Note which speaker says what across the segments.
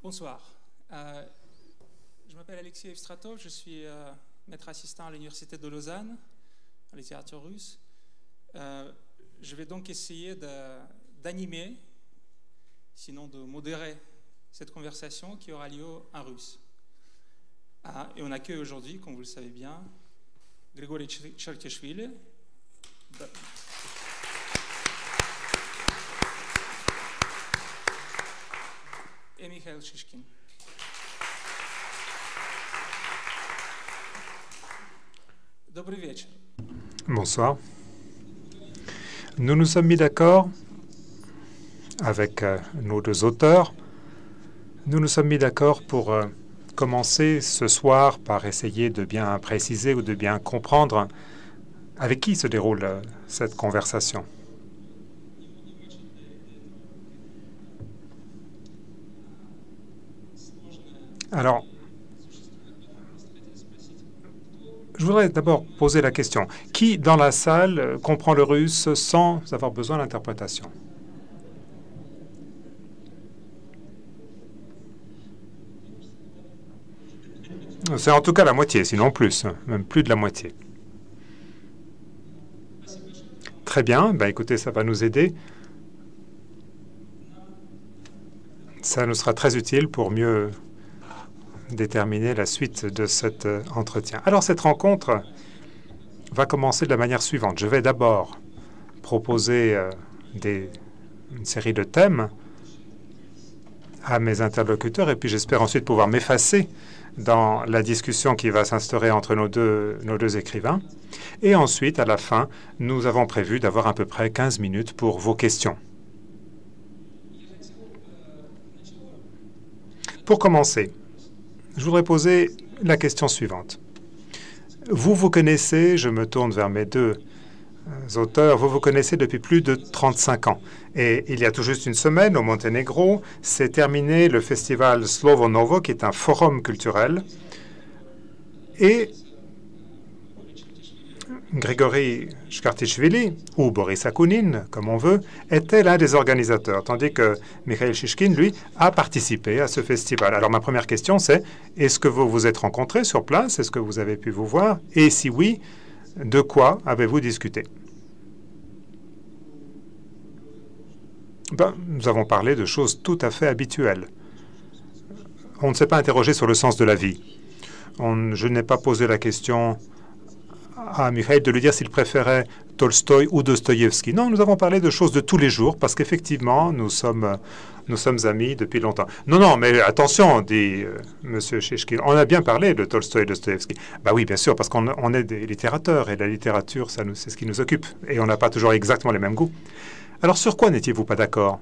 Speaker 1: Bonsoir. Je m'appelle Alexis Evstratov, je suis maître assistant à l'Université de Lausanne, en littérature russe. Je vais donc essayer d'animer, sinon de modérer, cette conversation qui aura lieu en russe. Et on accueille aujourd'hui, comme vous le savez bien, Grigori Chertishvili. Et Mikhail Shishkin. Добрый вечер.
Speaker 2: Bonsoir. Nous nous sommes mis d'accord avec nos deux auteurs. Nous nous sommes mis d'accord pour commencer ce soir par essayer de bien préciser ou de bien comprendre avec qui se déroule cette conversation. Alors, je voudrais d'abord poser la question. Qui dans la salle comprend le russe sans avoir besoin d'interprétation? C'est en tout cas la moitié, sinon plus, même plus de la moitié. Très bien, ben écoutez, ça va nous aider. Ça nous sera très utile pour mieux déterminer la suite de cet entretien. Alors, cette rencontre va commencer de la manière suivante. Je vais d'abord proposer une série de thèmes à mes interlocuteurs et puis j'espère ensuite pouvoir m'effacer dans la discussion qui va s'instaurer entre nos deux écrivains. Et ensuite, à la fin, nous avons prévu d'avoir à peu près 15 minutes pour vos questions. Pour commencer, je voudrais poser la question suivante. Vous connaissez, je me tourne vers mes deux auteurs, vous connaissez depuis plus de 35 ans. Et il y a tout juste une semaine, au Monténégro, s'est terminé le festival Slovo Novo, qui est un forum culturel. Et Grigori Chertishvili, ou Boris Akounine, comme on veut, était l'un des organisateurs, tandis que Mikhail Shishkin, lui, a participé à ce festival. Alors ma première question, c'est, est-ce que vous vous êtes rencontrés sur place? Est-ce que vous avez pu vous voir? Et si oui, de quoi avez-vous discuté? Nous avons parlé de choses tout à fait habituelles. On ne s'est pas interrogé sur le sens de la vie. Je n'ai pas posé la question à Mikhail de lui dire s'il préférait Tolstoï ou Dostoïevski. Non, nous avons parlé de choses de tous les jours parce qu'effectivement, nous sommes amis depuis longtemps. Non, mais attention, dit M. Shishkin, on a bien parlé de Tolstoï et Dostoïevski. Bah oui, bien sûr, parce qu'on est des littérateurs et la littérature, c'est ce qui nous occupe. Et on n'a pas toujours exactement les mêmes goûts. Alors, sur quoi n'étiez-vous pas d'accord?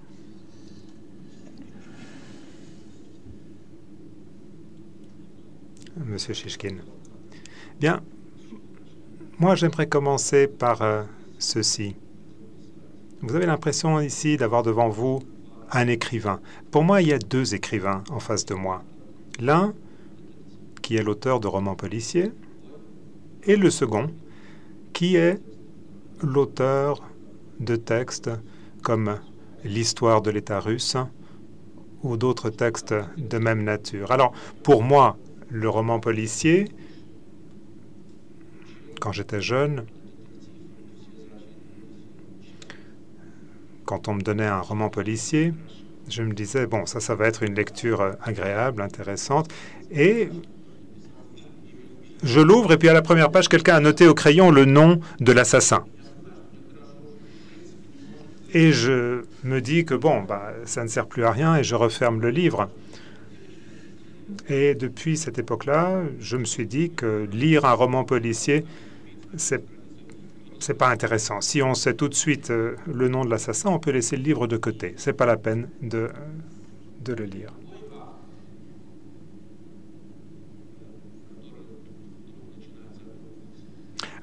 Speaker 2: M. Shishkin. Bien, moi, j'aimerais commencer par ceci. Vous avez l'impression ici d'avoir devant vous un écrivain. Pour moi, il y a deux écrivains en face de moi. L'un, qui est l'auteur de romans policiers, et le second, qui est l'auteur de textes comme l'histoire de l'État russe ou d'autres textes de même nature. Alors, pour moi, le roman policier, quand j'étais jeune, quand on me donnait un roman policier, je me disais, bon, ça va être une lecture agréable, intéressante. Et je l'ouvre et puis à la première page, quelqu'un a noté au crayon le nom de l'assassin. Et je me dis que, bon, ça ne sert plus à rien et je referme le livre. Et depuis cette époque-là, je me suis dit que lire un roman policier, c'est pas intéressant. Si on sait tout de suite le nom de l'assassin, on peut laisser le livre de côté. C'est pas la peine de le lire.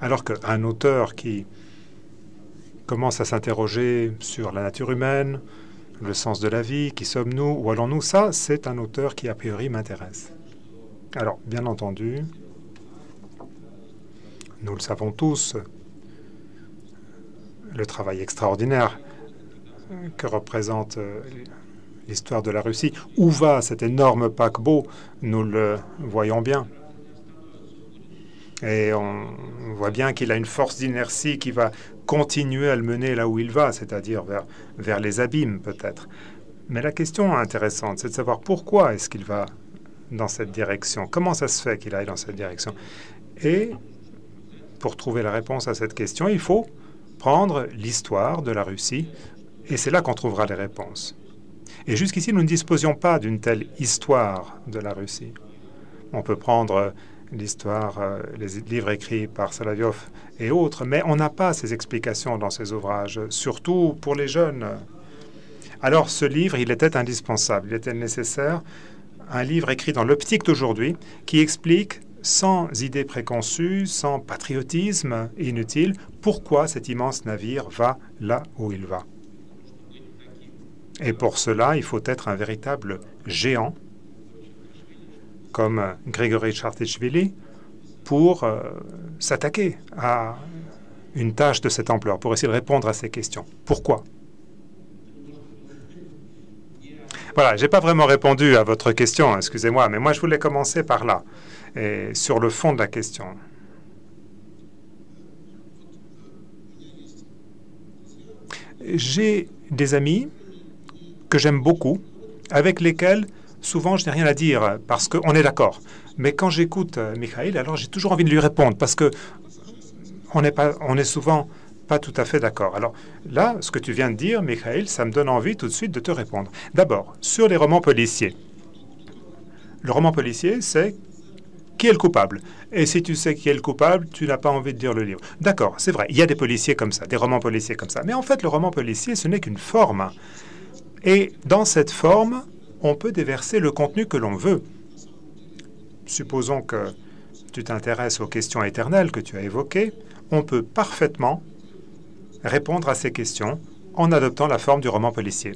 Speaker 2: Alors qu'un auteur qui commence à s'interroger sur la nature humaine, le sens de la vie, qui sommes-nous, où allons-nous, ça, c'est un auteur qui, a priori, m'intéresse. Alors, bien entendu, nous le savons tous, le travail extraordinaire que représente l'histoire de la Russie. Où va cet énorme paquebot? Nous le voyons bien. Et on voit bien qu'il a une force d'inertie qui va continuer à le mener là où il va, c'est-à-dire vers les abîmes peut-être. Mais la question intéressante, c'est de savoir pourquoi est-ce qu'il va dans cette direction? Comment ça se fait qu'il aille dans cette direction? Et pour trouver la réponse à cette question, il faut prendre l'histoire de la Russie, et c'est là qu'on trouvera les réponses. Et jusqu'ici, nous ne disposions pas d'une telle histoire de la Russie. On peut prendre l'histoire, les livres écrits par Solovyov et autres, mais on n'a pas ces explications dans ces ouvrages, surtout pour les jeunes. Alors ce livre, il était indispensable, il était nécessaire, un livre écrit dans l'optique d'aujourd'hui qui explique sans idée préconçue, sans patriotisme inutile, pourquoi cet immense navire va là où il va. Et pour cela, il faut être un véritable géant, comme Grigory Chartichvili, pour s'attaquer à une tâche de cette ampleur, pour essayer de répondre à ces questions. Pourquoi? Voilà, je n'ai pas vraiment répondu à votre question, excusez-moi, mais moi je voulais commencer par là, et sur le fond de la question. J'ai des amis que j'aime beaucoup, avec lesquels souvent je n'ai rien à dire, parce qu'on est d'accord. Mais quand j'écoute Mikhail, alors j'ai toujours envie de lui répondre, parce que on est souvent pas tout à fait d'accord. Alors là, ce que tu viens de dire, Mikhail, ça me donne envie tout de suite de te répondre. D'abord, sur les romans policiers. Le roman policier, c'est qui est le coupable. Et si tu sais qui est le coupable, tu n'as pas envie de lire le livre. D'accord, c'est vrai, il y a des policiers comme ça, des romans policiers comme ça. Mais en fait, le roman policier, ce n'est qu'une forme. Et dans cette forme, on peut déverser le contenu que l'on veut. Supposons que tu t'intéresses aux questions éternelles que tu as évoquées, on peut parfaitement répondre à ces questions en adoptant la forme du roman policier.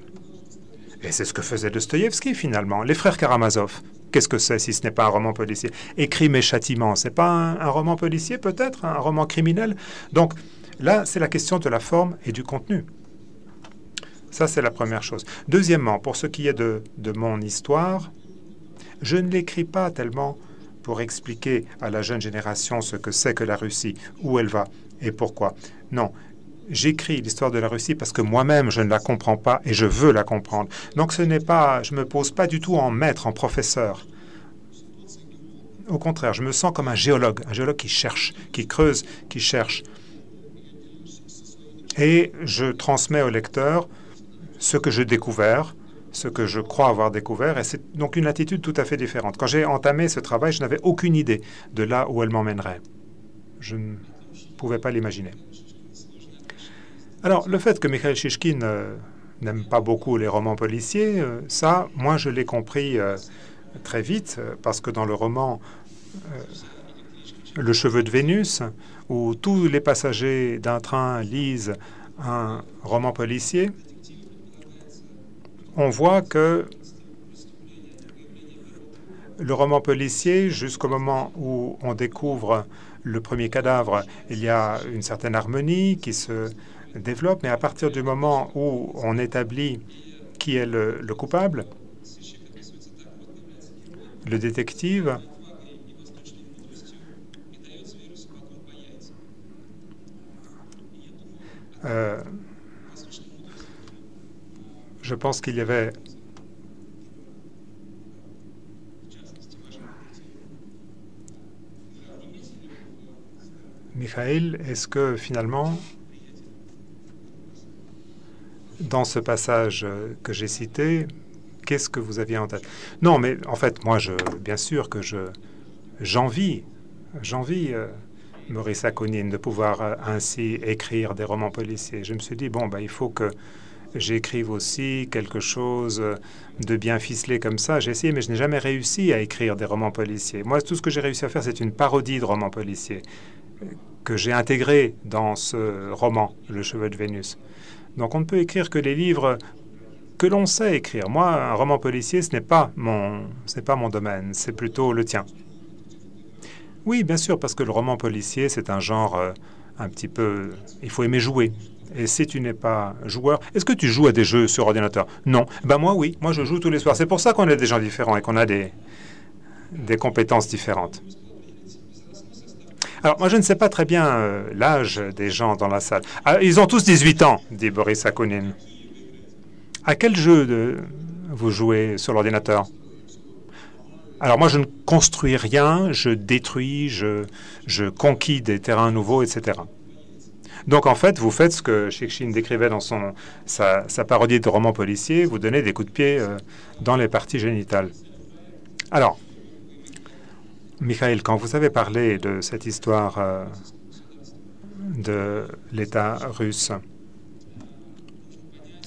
Speaker 2: Et c'est ce que faisait Dostoïevski finalement. Les frères Karamazov, qu'est-ce que c'est si ce n'est pas un roman policier? Et Crimes et Châtiments, c'est pas un roman policier peut-être, un roman criminel? Donc là, c'est la question de la forme et du contenu. Ça, c'est la première chose. Deuxièmement, pour ce qui est de mon histoire, je ne l'écris pas tellement pour expliquer à la jeune génération ce que c'est que la Russie, où elle va et pourquoi. Non, j'écris l'histoire de la Russie parce que moi-même, je ne la comprends pas et je veux la comprendre. Donc ce n'est pas, je ne me pose pas du tout en maître, en professeur. Au contraire, je me sens comme un géologue qui cherche, qui creuse, qui cherche. Et je transmets au lecteur ce que j'ai découvert, ce que je crois avoir découvert, et c'est donc une attitude tout à fait différente. Quand j'ai entamé ce travail, je n'avais aucune idée de là où elle m'emmènerait. Je ne pouvais pas l'imaginer. Alors, le fait que Mikhail Shishkin n'aime pas beaucoup les romans policiers, ça, moi, je l'ai compris très vite, parce que dans le roman Le cheveu de Vénus, où tous les passagers d'un train lisent un roman policier, on voit que le roman policier, jusqu'au moment où on découvre le premier cadavre, il y a une certaine harmonie qui se développe, mais à partir du moment où on établit qui est le coupable, le détective je pense qu'il y avait Mikhail, est-ce que finalement, dans ce passage que j'ai cité, qu'est-ce que vous aviez en tête? Non, mais en fait, moi, bien sûr que j'envie Maurice Akounine de pouvoir ainsi écrire des romans policiers. Je me suis dit, bon, ben, il faut que j'écrive aussi quelque chose de bien ficelé comme ça. J'ai essayé, mais je n'ai jamais réussi à écrire des romans policiers. Moi, tout ce que j'ai réussi à faire, c'est une parodie de romans policiers que j'ai intégré dans ce roman, Le cheveu de Vénus. Donc, on ne peut écrire que les livres que l'on sait écrire. Moi, un roman policier, ce n'est pas mon domaine, c'est plutôt le tien. Oui, bien sûr, parce que le roman policier, c'est un genre un petit peu... Il faut aimer jouer. Et si tu n'es pas joueur, est-ce que tu joues à des jeux sur ordinateur? Non. Ben moi, oui. Moi, je joue tous les soirs. C'est pour ça qu'on est des gens différents et qu'on a des compétences différentes. Alors, moi, je ne sais pas très bien l'âge des gens dans la salle. Ah, ils ont tous 18 ans, dit Boris Akunin. À quel jeu vous jouez sur l'ordinateur? Alors, moi, je ne construis rien, je détruis, je conquis des terrains nouveaux, etc. Donc, en fait, vous faites ce que Shikshine décrivait dans sa parodie de roman policier, vous donnez des coups de pied dans les parties génitales. Alors, Mikhail, quand vous avez parlé de cette histoire de l'État russe,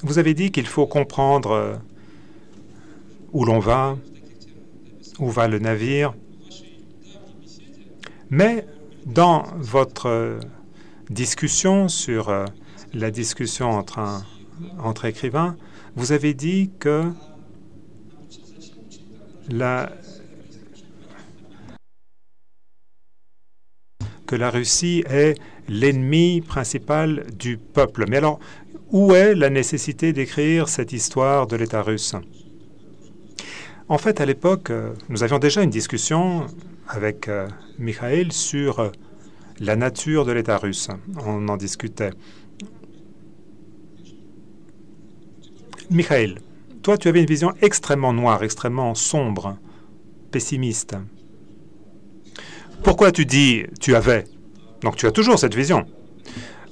Speaker 2: vous avez dit qu'il faut comprendre où l'on va, où va le navire. Mais dans votre discussion sur la discussion entre écrivains, vous avez dit que la Russie est l'ennemi principal du peuple. Mais alors, où est la nécessité d'écrire cette histoire de l'État russe? En fait, à l'époque, nous avions déjà une discussion avec Mikhail sur la nature de l'État russe. On en discutait. Mikhail, toi, tu avais une vision extrêmement noire, extrêmement sombre, pessimiste. Pourquoi tu dis « tu avais » ? Donc tu as toujours cette vision.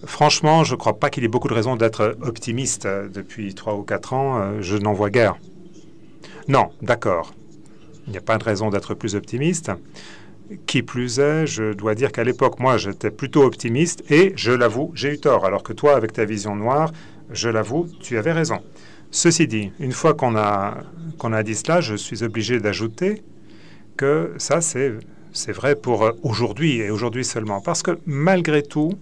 Speaker 2: Franchement, je ne crois pas qu'il y ait beaucoup de raisons d'être optimiste depuis 3 ou 4 ans. Je n'en vois guère. Non, d'accord. Il n'y a pas de raison d'être plus optimiste. Qui plus est, je dois dire qu'à l'époque, moi, j'étais plutôt optimiste et, je l'avoue, j'ai eu tort. Alors que toi, avec ta vision noire, je l'avoue, tu avais raison. Ceci dit, une fois qu'on a dit cela, je suis obligé d'ajouter que ça, c'est vrai pour aujourd'hui et aujourd'hui seulement. Parce que malgré tout,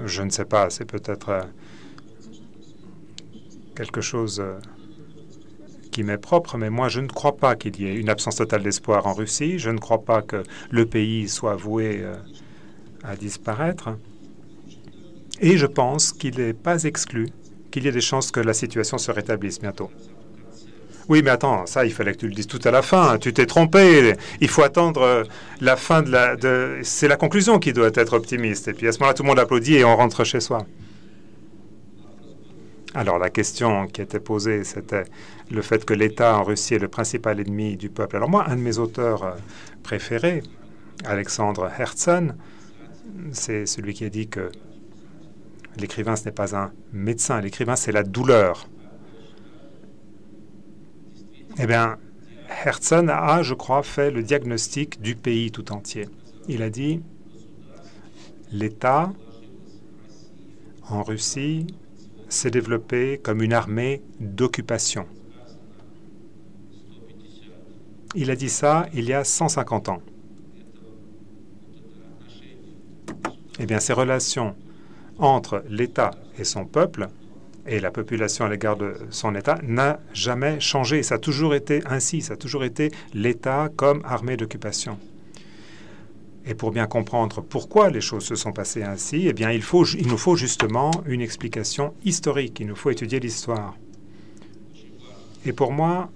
Speaker 2: je ne sais pas, c'est peut-être quelque chose qui m'est propre, mais moi, je ne crois pas qu'il y ait une absence totale d'espoir en Russie. Je ne crois pas que le pays soit voué à disparaître. Et je pense qu'il n'est pas exclu qu'il y ait des chances que la situation se rétablisse bientôt. Oui, mais attends, ça, il fallait que tu le dises tout à la fin. Tu t'es trompé. Il faut attendre la fin c'est la conclusion qui doit être optimiste. Et puis à ce moment-là, tout le monde applaudit et on rentre chez soi. Alors, la question qui était posée, c'était le fait que l'État en Russie est le principal ennemi du peuple. Alors moi, un de mes auteurs préférés, Alexandre Herzen, c'est celui qui a dit que l'écrivain, ce n'est pas un médecin. L'écrivain, c'est la douleur. Eh bien, Herzen a, je crois, fait le diagnostic du pays tout entier. Il a dit l'État en Russie s'est développé comme une armée d'occupation. Il a dit ça il y a 150 ans. Eh bien, ces relations entre l'État et son peuple et la population à l'égard de son État n'a jamais changé. Ça a toujours été ainsi. Ça a toujours été l'État comme armée d'occupation. Et pour bien comprendre pourquoi les choses se sont passées ainsi, eh bien, il nous faut justement une explication historique. Il nous faut étudier l'histoire. Et pour moi,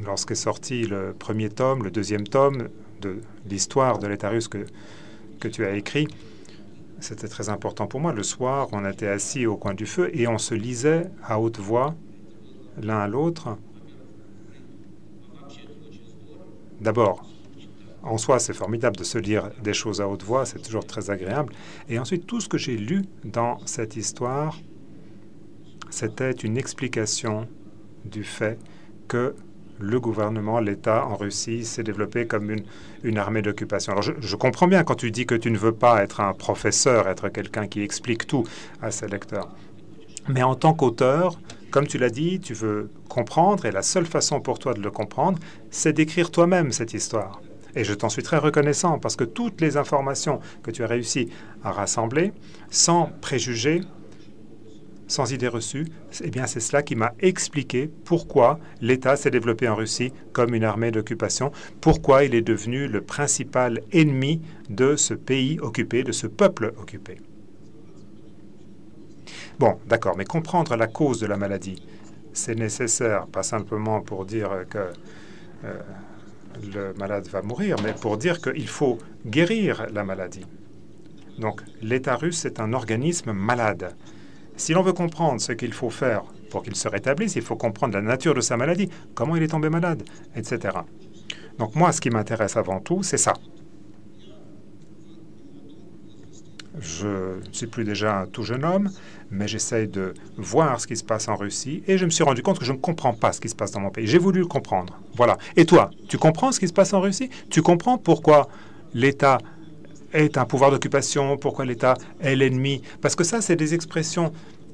Speaker 2: lorsqu'est sorti le premier tome, le deuxième tome de l'histoire de l'État russe que tu as écrit, c'était très important pour moi. Le soir, on était assis au coin du feu et on se lisait à haute voix, l'un à l'autre. D'abord, en soi, c'est formidable de se lire des choses à haute voix, c'est toujours très agréable. Et ensuite, tout ce que j'ai lu dans cette histoire, c'était une explication du fait que le gouvernement, l'État en Russie s'est développé comme une armée d'occupation. Alors, je comprends bien quand tu dis que tu ne veux pas être un professeur, être quelqu'un qui explique tout à ses lecteurs. Mais en tant qu'auteur, comme tu l'as dit, tu veux comprendre, et la seule façon pour toi de le comprendre, c'est d'écrire toi-même cette histoire. Et je t'en suis très reconnaissant, parce que toutes les informations que tu as réussi à rassembler, sans préjugés, sans idée reçue, eh bien c'est cela qui m'a expliqué pourquoi l'État s'est développé en Russie comme une armée d'occupation, pourquoi il est devenu le principal ennemi de ce pays occupé, de ce peuple occupé. Bon, d'accord, mais comprendre la cause de la maladie, c'est nécessaire, pas simplement pour dire que le malade va mourir, mais pour dire qu'il faut guérir la maladie. Donc, l'État russe est un organisme malade. Si l'on veut comprendre ce qu'il faut faire pour qu'il se rétablisse, il faut comprendre la nature de sa maladie, comment il est tombé malade, etc. Donc moi, ce qui m'intéresse avant tout, c'est ça. Je ne suis plus déjà un tout jeune homme, mais j'essaye de voir ce qui se passe en Russie et je me suis rendu compte que je ne comprends pas ce qui se passe dans mon pays. J'ai voulu le comprendre. Voilà. Et toi, tu comprends ce qui se passe en Russie? Tu comprends pourquoi l'État est un pouvoir d'occupation, pourquoi l'État est l'ennemi? Parce que ça, c'est des expressions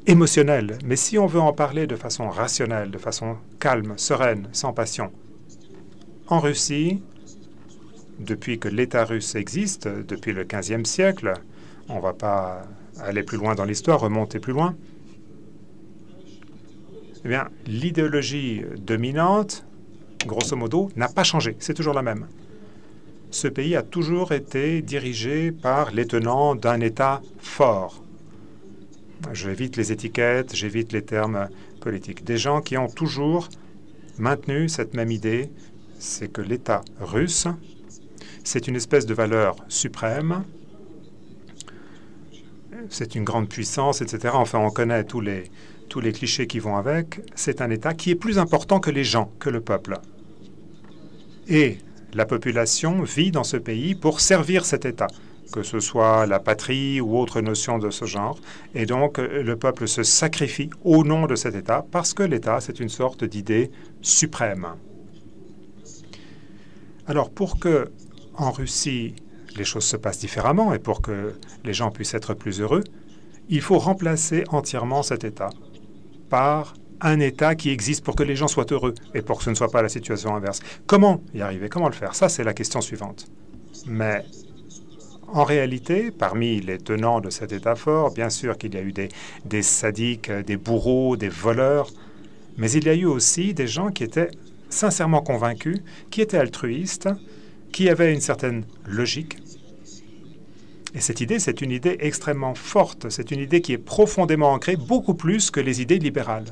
Speaker 2: émotionnelles. Mais si on veut en parler de façon rationnelle, de façon calme, sereine, sans passion, en Russie, depuis que l'État russe existe, depuis le XVe siècle, on ne va pas aller plus loin dans l'histoire, remonter plus loin, eh bien, l'idéologie dominante, grosso modo, n'a pas changé. C'est toujours la même. Ce pays a toujours été dirigé par les tenants d'un État fort. J'évite les étiquettes, j'évite les termes politiques. Des gens qui ont toujours maintenu cette même idée, c'est que l'État russe, c'est une espèce de valeur suprême, c'est une grande puissance, etc. Enfin, on connaît tous les clichés qui vont avec. C'est un État qui est plus important que les gens, que le peuple. Et la population vit dans ce pays pour servir cet État, que ce soit la patrie ou autre notion de ce genre. Et donc, le peuple se sacrifie au nom de cet État parce que l'État, c'est une sorte d'idée suprême. Alors, pour que en Russie, les choses se passent différemment et pour que les gens puissent être plus heureux, il faut remplacer entièrement cet État par un État qui existe pour que les gens soient heureux et pour que ce ne soit pas la situation inverse. Comment y arriver? Comment le faire? Ça, c'est la question suivante. Mais en réalité, parmi les tenants de cet État fort, bien sûr qu'il y a eu des sadiques, des bourreaux, des voleurs, mais il y a eu aussi des gens qui étaient sincèrement convaincus, qui étaient altruistes, qui avaient une certaine logique. Et cette idée, c'est une idée extrêmement forte. C'est une idée qui est profondément ancrée, beaucoup plus que les idées libérales.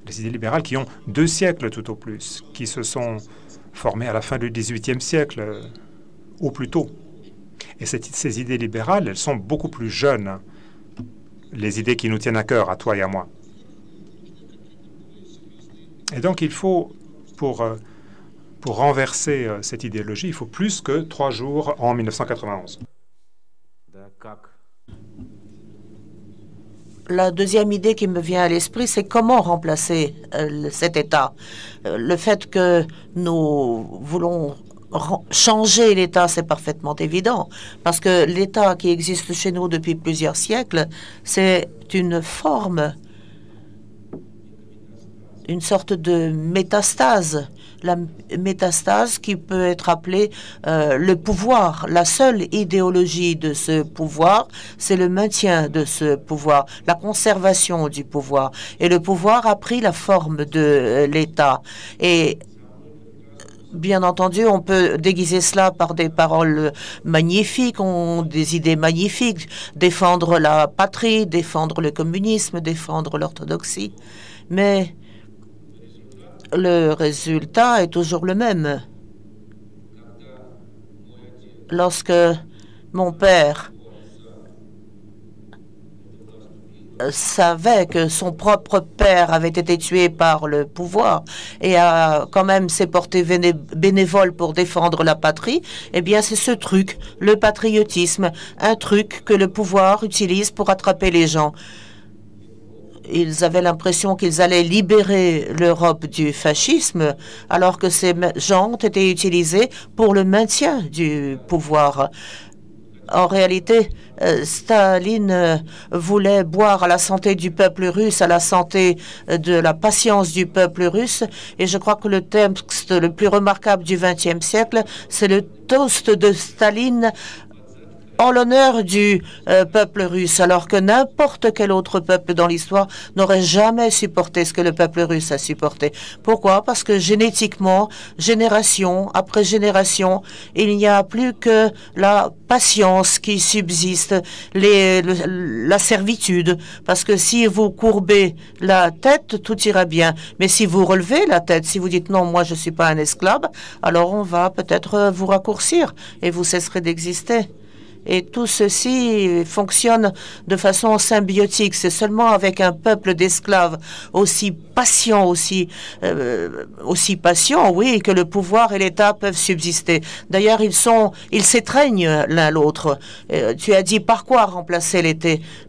Speaker 2: Les idées libérales qui ont 2 siècles tout au plus, qui se sont formées à la fin du XVIIIe siècle, ou plus tôt. Et ces idées libérales, elles sont beaucoup plus jeunes. Les idées qui nous tiennent à cœur, à toi et à moi. Et donc, il faut, pour renverser cette idéologie, il faut plus que 3 jours en 1991.
Speaker 3: La deuxième idée qui me vient à l'esprit, c'est comment remplacer cet État. Le fait que nous voulons changer l'État, c'est parfaitement évident, parce que l'État qui existe chez nous depuis plusieurs siècles, c'est une forme, une sorte de métastase. La métastase qui peut être appelée le pouvoir. La seule idéologie de ce pouvoir, c'est le maintien de ce pouvoir, la conservation du pouvoir. Et le pouvoir a pris la forme de l'État. Et bien entendu, on peut déguiser cela par des paroles magnifiques, des idées magnifiques, défendre la patrie, défendre le communisme, défendre l'orthodoxie. Mais le résultat est toujours le même. Lorsque mon père savait que son propre père avait été tué par le pouvoir et a quand même s'est porté bénévole pour défendre la patrie, eh bien c'est ce truc, le patriotisme, un truc que le pouvoir utilise pour attraper les gens. Ils avaient l'impression qu'ils allaient libérer l'Europe du fascisme, alors que ces gens ont été utilisés pour le maintien du pouvoir. En réalité, Staline voulait boire à la santé du peuple russe, à la santé de la patience du peuple russe. Et je crois que le texte le plus remarquable du XXe siècle, c'est le toast de Staline en l'honneur du peuple russe, alors que n'importe quel autre peuple dans l'histoire n'aurait jamais supporté ce que le peuple russe a supporté. Pourquoi? Parce que génétiquement, génération après génération, il n'y a plus que la patience qui subsiste, la servitude. Parce que si vous courbez la tête, tout ira bien. Mais si vous relevez la tête, si vous dites non, moi je ne suis pas un esclave, alors on va peut-être vous raccourcir et vous cesserez d'exister. Et tout ceci fonctionne de façon symbiotique. C'est seulement avec un peuple d'esclaves aussi patient, aussi patient, oui, que le pouvoir et l'État peuvent subsister. D'ailleurs, ils s'étreignent l'un l'autre. Tu as dit par quoi remplacer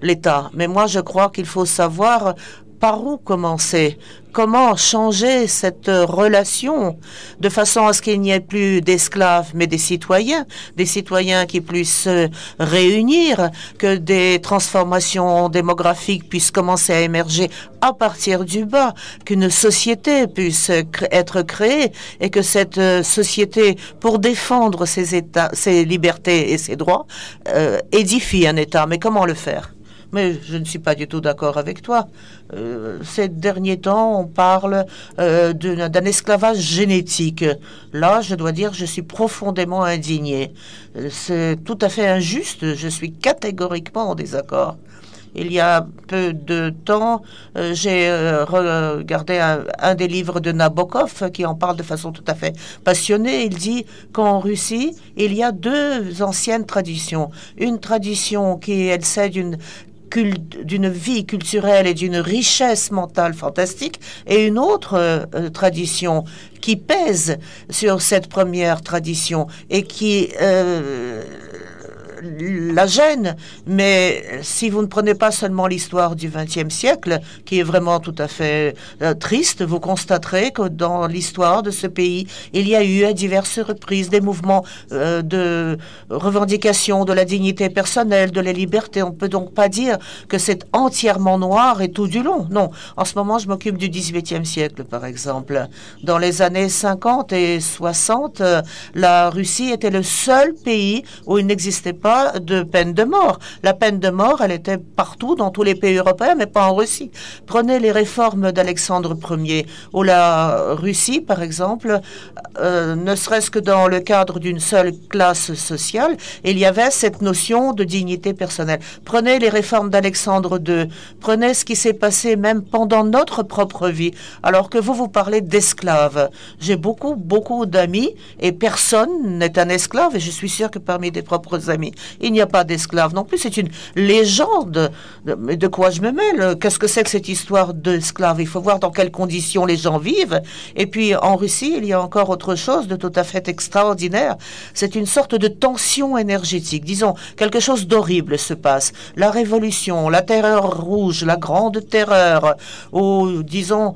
Speaker 3: l'État. Mais moi, je crois qu'il faut savoir par où commencer. Comment changer cette relation de façon à ce qu'il n'y ait plus d'esclaves, mais des citoyens qui puissent se réunir, que des transformations démographiques puissent commencer à émerger à partir du bas, qu'une société puisse être créée et que cette société, pour défendre ses libertés et ses droits, édifie un État. Mais comment le faire? Mais je ne suis pas du tout d'accord avec toi. Ces derniers temps, on parle d'un esclavage génétique. Là, je dois dire, je suis profondément indigné. C'est tout à fait injuste. Je suis catégoriquement en désaccord. Il y a peu de temps, j'ai regardé un des livres de Nabokov qui en parle de façon tout à fait passionnée. Il dit qu'en Russie, il y a deux anciennes traditions. Une tradition qui, elle, c'est d'une vie culturelle et d'une richesse mentale fantastique, et une autre tradition qui pèse sur cette première tradition et qui la gêne. Mais si vous ne prenez pas seulement l'histoire du XXe siècle, qui est vraiment tout à fait triste, vous constaterez que dans l'histoire de ce pays, il y a eu à diverses reprises des mouvements de revendication de la dignité personnelle, de la liberté. On ne peut donc pas dire que c'est entièrement noir et tout du long. Non. En ce moment, je m'occupe du XVIIIe siècle, par exemple. Dans les années 50 et 60, la Russie était le seul pays où il n'existait pas de peine de mort. La peine de mort, elle était partout dans tous les pays européens, mais pas en Russie. Prenez les réformes d'Alexandre Ier, où la Russie, par exemple, ne serait-ce que dans le cadre d'une seule classe sociale, il y avait cette notion de dignité personnelle. Prenez les réformes d'Alexandre II, prenez ce qui s'est passé même pendant notre propre vie, alors que vous parlez d'esclaves. J'ai beaucoup d'amis et personne n'est un esclave, et je suis sûr que parmi des propres amis, il n'y a pas d'esclaves non plus. C'est une légende. Mais de quoi je me mêle? Qu'est-ce que c'est que cette histoire d'esclaves? Il faut voir dans quelles conditions les gens vivent. Et puis, en Russie, il y a encore autre chose de tout à fait extraordinaire. C'est une sorte de tension énergétique. Disons, quelque chose d'horrible se passe. La révolution, la terreur rouge, la grande terreur, ou, disons,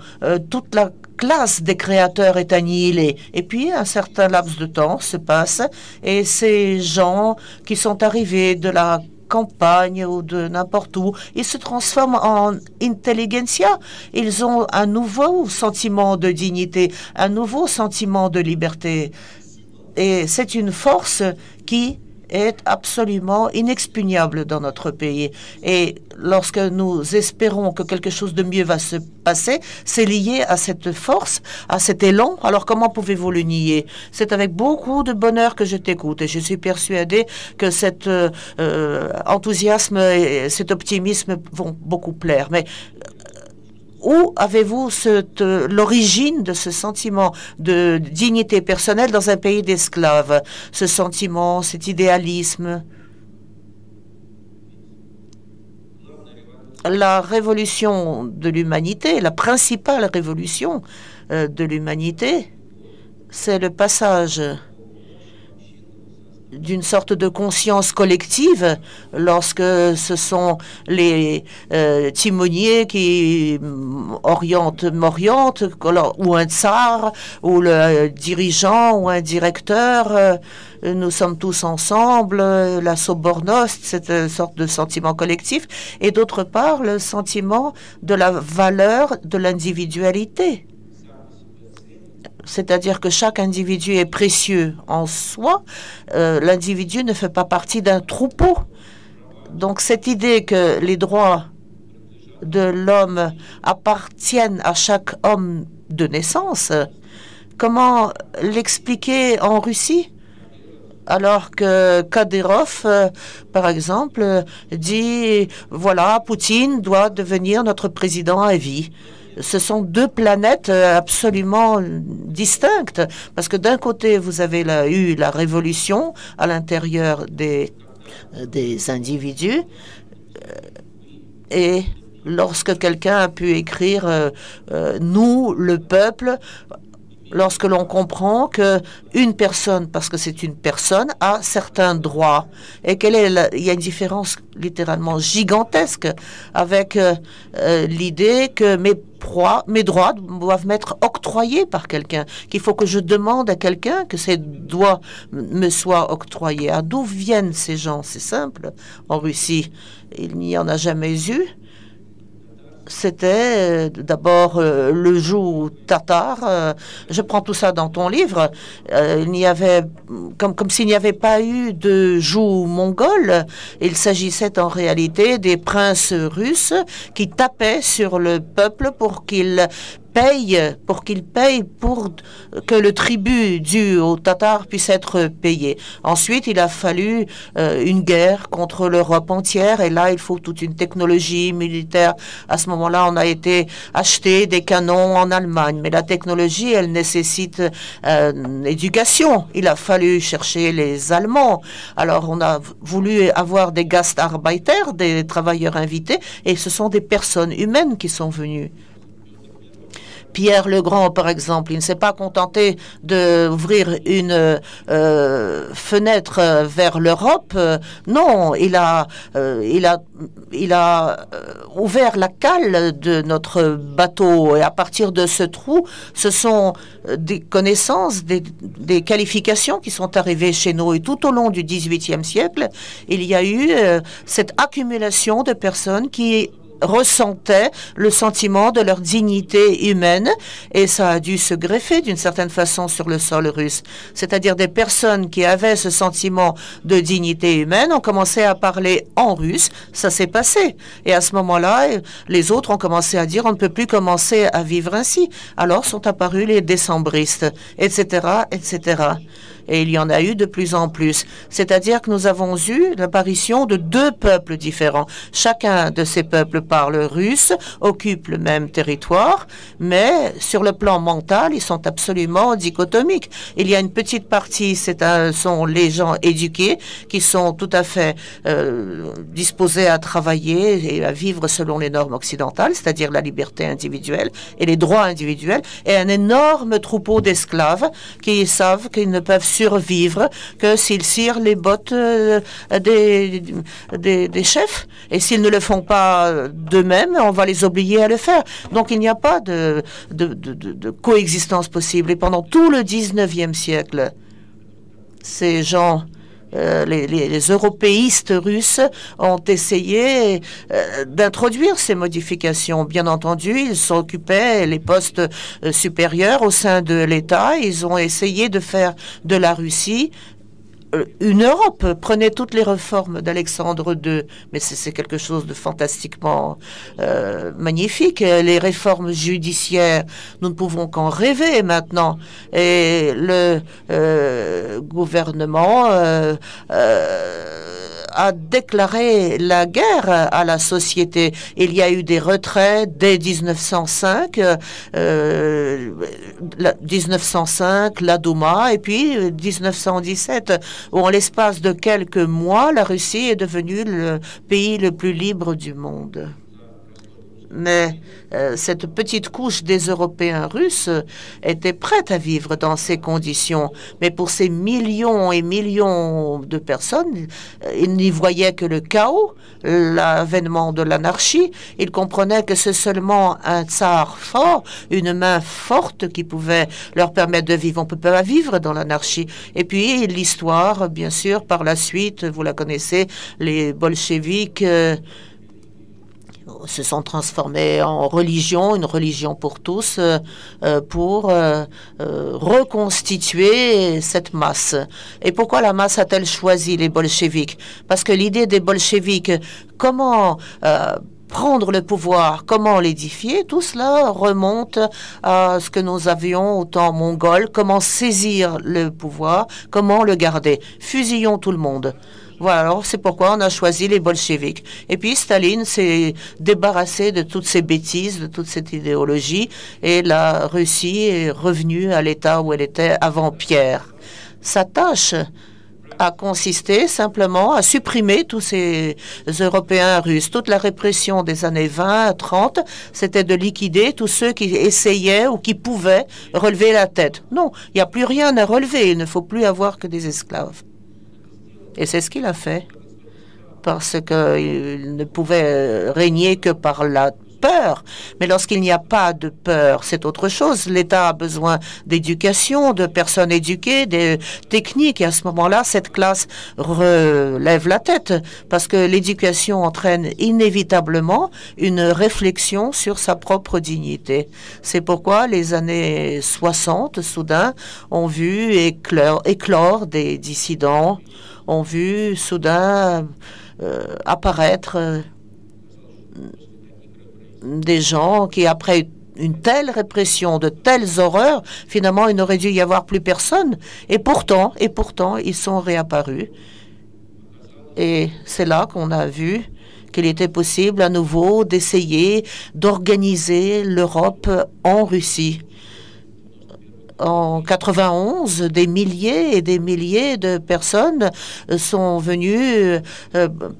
Speaker 3: toute la classe des créateurs est annihilée. Et puis, un certain laps de temps se passe et ces gens qui sont arrivés de la campagne ou de n'importe où, ils se transforment en intelligentsia. Ils ont un nouveau sentiment de dignité, un nouveau sentiment de liberté. Et c'est une force qui est absolument inexpugnable dans notre pays. Et lorsque nous espérons que quelque chose de mieux va se passer, c'est lié à cette force, à cet élan. Alors comment pouvez-vous le nier? C'est avec beaucoup de bonheur que je t'écoute et je suis persuadée que cet enthousiasme et cet optimisme vont beaucoup plaire. Mais où avez-vous l'origine de ce sentiment de dignité personnelle dans un pays d'esclaves? Ce sentiment, cet idéalisme? La révolution de l'humanité, la principale révolution de l'humanité, c'est le passage d'une sorte de conscience collective lorsque ce sont les timoniers qui m'orientent, ou un tsar, ou le dirigeant, ou un directeur. Nous sommes tous ensemble, la sobornost, cette sorte de sentiment collectif, et d'autre part, le sentiment de la valeur de l'individualité. c'est-à-dire que chaque individu est précieux en soi. L'individu ne fait pas partie d'un troupeau. Donc cette idée que les droits de l'homme appartiennent à chaque homme de naissance, comment l'expliquer en Russie? Alors que Kadyrov, par exemple, dit « Voilà, Poutine doit devenir notre président à vie ». Ce sont deux planètes absolument distinctes. Parce que d'un côté, vous avez eu la révolution à l'intérieur des individus. Et lorsque quelqu'un a pu écrire « Nous, le peuple », lorsque l'on comprend qu'une personne, parce que c'est une personne, a certains droits. Et il y a une différence littéralement gigantesque avec l'idée que mes droits doivent m'être octroyés par quelqu'un, qu'il faut que je demande à quelqu'un que ces droits me soient octroyés. D'où viennent ces gens? C'est simple. En Russie, il n'y en a jamais eu. C'était d'abord le joug tatar. Je prends tout ça dans ton livre. Il n'y avait, comme s'il n'y avait pas eu de joug mongol. Il s'agissait en réalité des princes russes qui tapaient sur le peuple pour qu'il paye pour que le tribut dû aux Tatars puisse être payé. Ensuite, il a fallu une guerre contre l'Europe entière, et là, il faut toute une technologie militaire. À ce moment-là, on a été acheter des canons en Allemagne, mais la technologie, elle nécessite éducation. Il a fallu chercher les Allemands. Alors, on a voulu avoir des Gastarbeiter, des travailleurs invités, et ce sont des personnes humaines qui sont venues. Pierre le Grand, par exemple, il ne s'est pas contenté d'ouvrir une fenêtre vers l'Europe. Non, il a ouvert la cale de notre bateau. Et à partir de ce trou, ce sont des connaissances, des qualifications qui sont arrivées chez nous. Et tout au long du XVIIIe siècle, il y a eu cette accumulation de personnes qui ressentaient le sentiment de leur dignité humaine, et ça a dû se greffer d'une certaine façon sur le sol russe. C'est-à-dire des personnes qui avaient ce sentiment de dignité humaine ont commencé à parler en russe, ça s'est passé. Et à ce moment-là, les autres ont commencé à dire on ne peut plus commencer à vivre ainsi. Alors sont apparus les décembristes, etc., etc. Et il y en a eu de plus en plus. C'est-à-dire que nous avons eu l'apparition de deux peuples différents. Chacun de ces peuples parle russe, occupe le même territoire, mais sur le plan mental, ils sont absolument dichotomiques. Il y a une petite partie, sont les gens éduqués, qui sont tout à fait disposés à travailler et à vivre selon les normes occidentales, c'est-à-dire la liberté individuelle et les droits individuels, et un énorme troupeau d'esclaves qui savent qu'ils ne peuvent survivre que s'ils cirent les bottes des chefs. Et s'ils ne le font pas d'eux-mêmes, on va les obliger à le faire. Donc il n'y a pas de coexistence possible. Et pendant tout le 19e siècle, ces gens, les européistes russes, ont essayé d'introduire ces modifications. Bien entendu, ils s'occupaient les postes supérieurs au sein de l'État. Ils ont essayé de faire de la Russie une Europe. Prenez toutes les réformes d'Alexandre II, mais c'est quelque chose de fantastiquement magnifique. Les réformes judiciaires, nous ne pouvons qu'en rêver maintenant. Et le gouvernement a déclaré la guerre à la société. Il y a eu des retraits dès 1905, 1905, la Douma, et puis 1917, où en l'espace de quelques mois, la Russie est devenue le pays le plus libre du monde. Mais cette petite couche des Européens russes était prête à vivre dans ces conditions. Mais pour ces millions et millions de personnes, ils n'y voyaient que le chaos, l'avènement de l'anarchie. Ils comprenaient que c'est seulement un tsar fort, une main forte qui pouvait leur permettre de vivre. On ne peut pas vivre dans l'anarchie. Et puis l'histoire, bien sûr, par la suite, vous la connaissez, les bolcheviks se sont transformés en religion, une religion pour tous, pour reconstituer cette masse. Et pourquoi la masse a-t-elle choisi les bolcheviks? Parce que l'idée des bolcheviks, comment prendre le pouvoir, comment l'édifier, tout cela remonte à ce que nous avions au temps mongol, comment saisir le pouvoir, comment le garder. Fusillons tout le monde. Voilà, alors c'est pourquoi on a choisi les bolcheviks. Et puis Staline s'est débarrassé de toutes ces bêtises, de toute cette idéologie, et la Russie est revenue à l'état où elle était avant Pierre. Sa tâche a consisté simplement à supprimer tous ces Européens russes. Toute la répression des années 20, 30, c'était de liquider tous ceux qui essayaient ou qui pouvaient relever la tête. Non, il n'y a plus rien à relever. Il ne faut plus avoir que des esclaves. Et c'est ce qu'il a fait, parce qu'il ne pouvait régner que par la peur. Mais lorsqu'il n'y a pas de peur, c'est autre chose. L'État a besoin d'éducation, de personnes éduquées, des techniques. Et à ce moment-là, cette classe relève la tête, parce que l'éducation entraîne inévitablement une réflexion sur sa propre dignité. C'est pourquoi les années 60, soudain, ont vu éclore des dissidents, ont vu soudain apparaître des gens qui, après une telle répression, de telles horreurs, finalement, il n'aurait dû y avoir plus personne. Et pourtant, ils sont réapparus. Et c'est là qu'on a vu qu'il était possible à nouveau d'essayer d'organiser l'Europe en Russie. En 91, des milliers et des milliers de personnes sont venues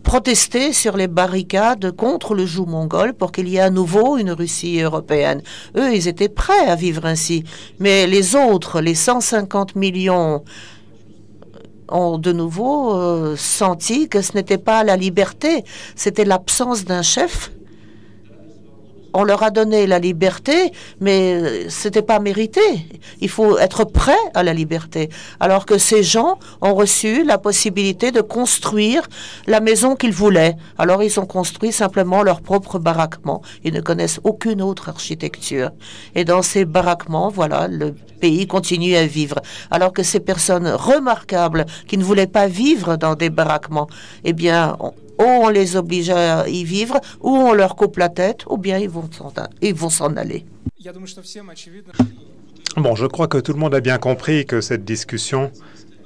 Speaker 3: protester sur les barricades contre le joug mongol pour qu'il y ait à nouveau une Russie européenne. Eux, ils étaient prêts à vivre ainsi. Mais les autres, les 150 millions, ont de nouveau senti que ce n'était pas la liberté, c'était l'absence d'un chef. On leur a donné la liberté, mais c'était pas mérité. Il faut être prêt à la liberté. Alors que ces gens ont reçu la possibilité de construire la maison qu'ils voulaient. Alors ils ont construit simplement leur propre baraquement. Ils ne connaissent aucune autre architecture. Et dans ces baraquements, voilà, le pays continue à vivre. Alors que ces personnes remarquables qui ne voulaient pas vivre dans des baraquements, eh bien, ou on les oblige à y vivre, ou on leur coupe la tête, ou bien ils vont s'en aller.
Speaker 2: Bon, je crois que tout le monde a bien compris que cette discussion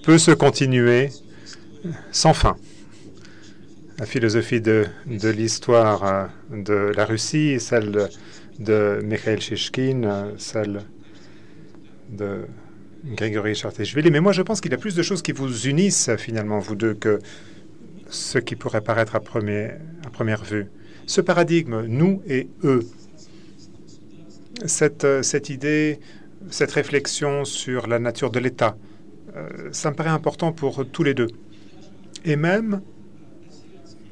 Speaker 2: peut se continuer sans fin. La philosophie de l'histoire de la Russie, celle de Mikhail Shishkin, celle de Grigory Charteshvili. Mais moi, je pense qu'il y a plus de choses qui vous unissent, finalement, vous deux, que ce qui pourrait paraître à première vue. Ce paradigme, nous et eux, cette idée, cette réflexion sur la nature de l'État, ça me paraît important pour tous les deux. Et même,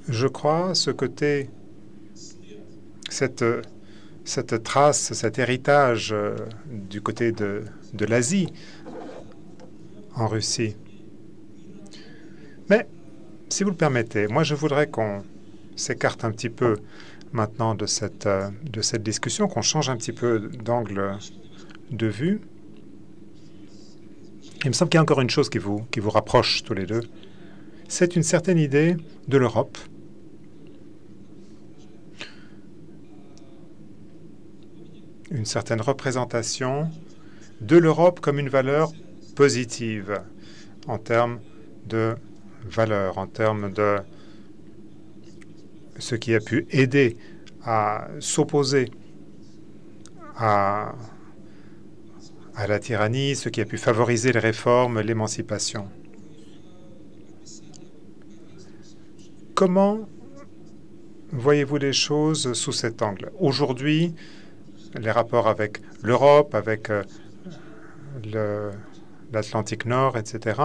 Speaker 2: je crois, ce côté, cette trace, cet héritage du côté de l'Asie, en Russie. Mais, si vous le permettez, moi je voudrais qu'on s'écarte un petit peu maintenant de cette discussion, qu'on change un petit peu d'angle de vue. Il me semble qu'il y a encore une chose qui vous rapproche tous les deux. C'est une certaine idée de l'Europe. Une certaine représentation de l'Europe comme une valeur positive en termes de valeur, en termes de ce qui a pu aider à s'opposer à la tyrannie, ce qui a pu favoriser les réformes, l'émancipation. Comment voyez-vous les choses sous cet angle? Aujourd'hui, les rapports avec l'Europe, avec l'Atlantique Nord, etc.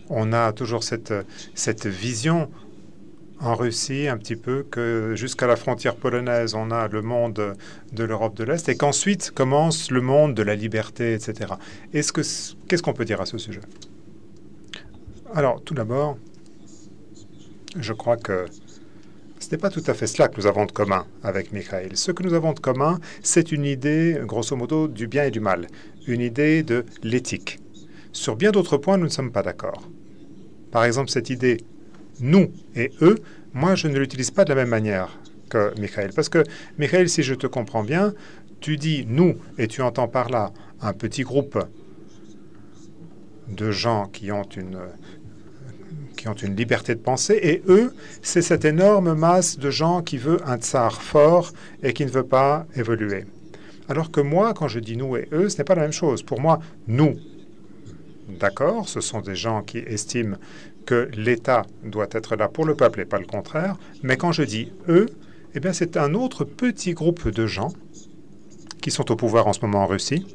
Speaker 2: On a toujours cette vision en Russie un petit peu que jusqu'à la frontière polonaise, on a le monde de l'Europe de l'Est et qu'ensuite commence le monde de la liberté, etc. Qu'est-ce qu'on peut dire à ce sujet? Alors, tout d'abord, je crois que ce n'est pas tout à fait cela que nous avons de commun avec Mikhail. Ce que nous avons de commun, c'est une idée, grosso modo, du bien et du mal, une idée de l'éthique. Sur bien d'autres points, nous ne sommes pas d'accord. Par exemple, cette idée nous et eux, moi, je ne l'utilise pas de la même manière que Mikhail. Parce que, Mikhail, si je te comprends bien, tu dis nous et tu entends par là un petit groupe de gens qui ont une liberté de penser, et eux, c'est cette énorme masse de gens qui veut un tsar fort et qui ne veut pas évoluer. Alors que moi, quand je dis nous et eux, ce n'est pas la même chose. Pour moi, nous, d'accord, ce sont des gens qui estiment que l'État doit être là pour le peuple et pas le contraire, mais quand je dis eux, eh bien c'est un autre petit groupe de gens qui sont au pouvoir en ce moment en Russie,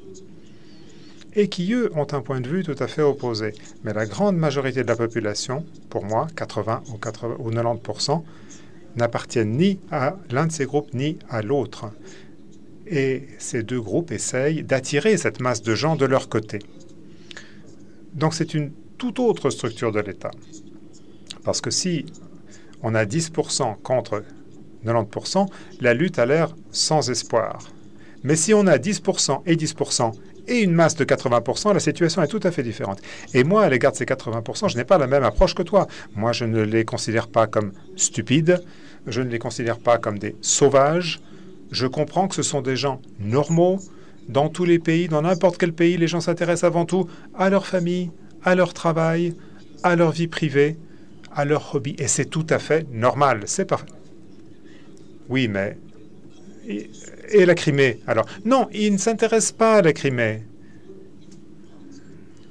Speaker 2: et qui, eux, ont un point de vue tout à fait opposé. Mais la grande majorité de la population, pour moi, 80 ou 90%, n'appartiennent ni à l'un de ces groupes ni à l'autre. Et ces deux groupes essayent d'attirer cette masse de gens de leur côté. Donc c'est une toute autre structure de l'État. Parce que si on a 10% contre 90%, la lutte a l'air sans espoir. Mais si on a 10% et une masse de 80%, la situation est tout à fait différente. Et moi, à l'égard de ces 80%, je n'ai pas la même approche que toi. Moi, je ne les considère pas comme stupides, je ne les considère pas comme des sauvages. Je comprends que ce sont des gens normaux. Dans tous les pays, dans n'importe quel pays, les gens s'intéressent avant tout à leur famille, à leur travail, à leur vie privée, à leur hobby. Et c'est tout à fait normal, c'est parfait. Oui, mais... Et la Crimée, alors? Non, ils ne s'intéressent pas à la Crimée.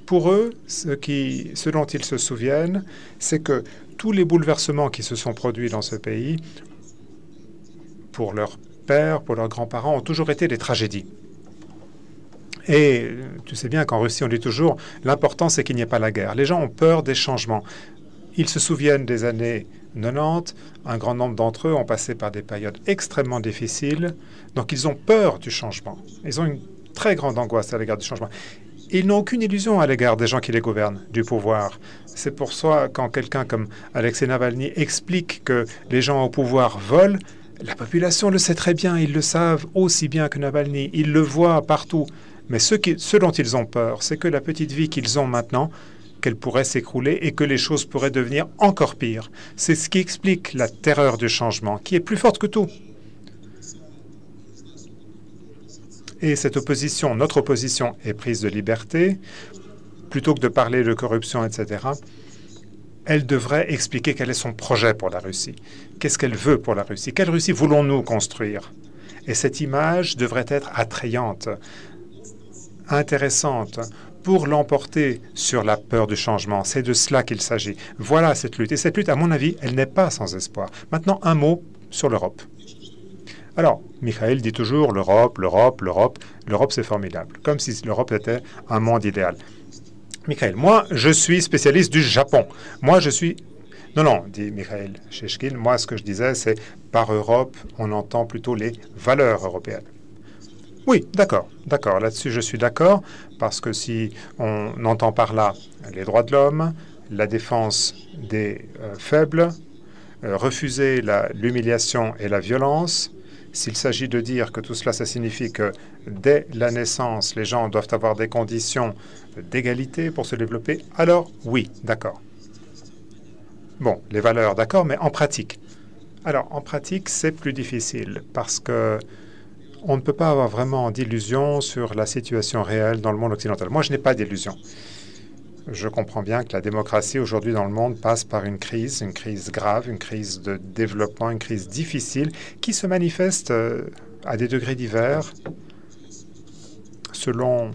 Speaker 2: Pour eux, ce dont ils se souviennent, c'est que tous les bouleversements qui se sont produits dans ce pays, pour leurs pères, pour leurs grands-parents, ont toujours été des tragédies. Et tu sais bien qu'en Russie, on dit toujours, l'important, c'est qu'il n'y ait pas la guerre. Les gens ont peur des changements. Ils se souviennent des années 90, un grand nombre d'entre eux ont passé par des périodes extrêmement difficiles, donc ils ont peur du changement. Ils ont une très grande angoisse à l'égard du changement. Ils n'ont aucune illusion à l'égard des gens qui les gouvernent, du pouvoir. C'est pour ça, quand quelqu'un comme Alexei Navalny explique que les gens au pouvoir volent, la population le sait très bien, ils le savent aussi bien que Navalny, ils le voient partout. Mais ce dont ils ont peur, c'est que la petite vie qu'ils ont maintenant, qu'elle pourrait s'écrouler et que les choses pourraient devenir encore pires. C'est ce qui explique la terreur du changement, qui est plus forte que tout. Et cette opposition, notre opposition, est prise de liberté. Plutôt que de parler de corruption, etc., elle devrait expliquer quel est son projet pour la Russie. Qu'est-ce qu'elle veut pour la Russie? Quelle Russie voulons-nous construire? Et cette image devrait être attrayante, intéressante, pour l'emporter sur la peur du changement. C'est de cela qu'il s'agit. Voilà cette lutte. Et cette lutte, à mon avis, elle n'est pas sans espoir. Maintenant, un mot sur l'Europe. Alors, Mikhail dit toujours l'Europe, l'Europe, l'Europe. L'Europe, c'est formidable. Comme si l'Europe était un monde idéal. Mikhail, moi, je suis spécialiste du Japon. Moi, je suis... Non, dit Mikhail Shishkin. Moi, ce que je disais, c'est par Europe, on entend plutôt les valeurs européennes. Oui, d'accord. Là-dessus, je suis d'accord, parce que si on entend par là les droits de l'homme, la défense des faibles, refuser l'humiliation et la violence, s'il s'agit de dire que tout cela, ça signifie que dès la naissance, les gens doivent avoir des conditions d'égalité pour se développer, alors oui, d'accord. Bon, les valeurs, d'accord, mais en pratique. Alors, en pratique, c'est plus difficile, parce que on ne peut pas avoir vraiment d'illusions sur la situation réelle dans le monde occidental. Moi, je n'ai pas d'illusions. Je comprends bien que la démocratie aujourd'hui dans le monde passe par une crise grave, une crise de développement, une crise difficile qui se manifeste à des degrés divers selon,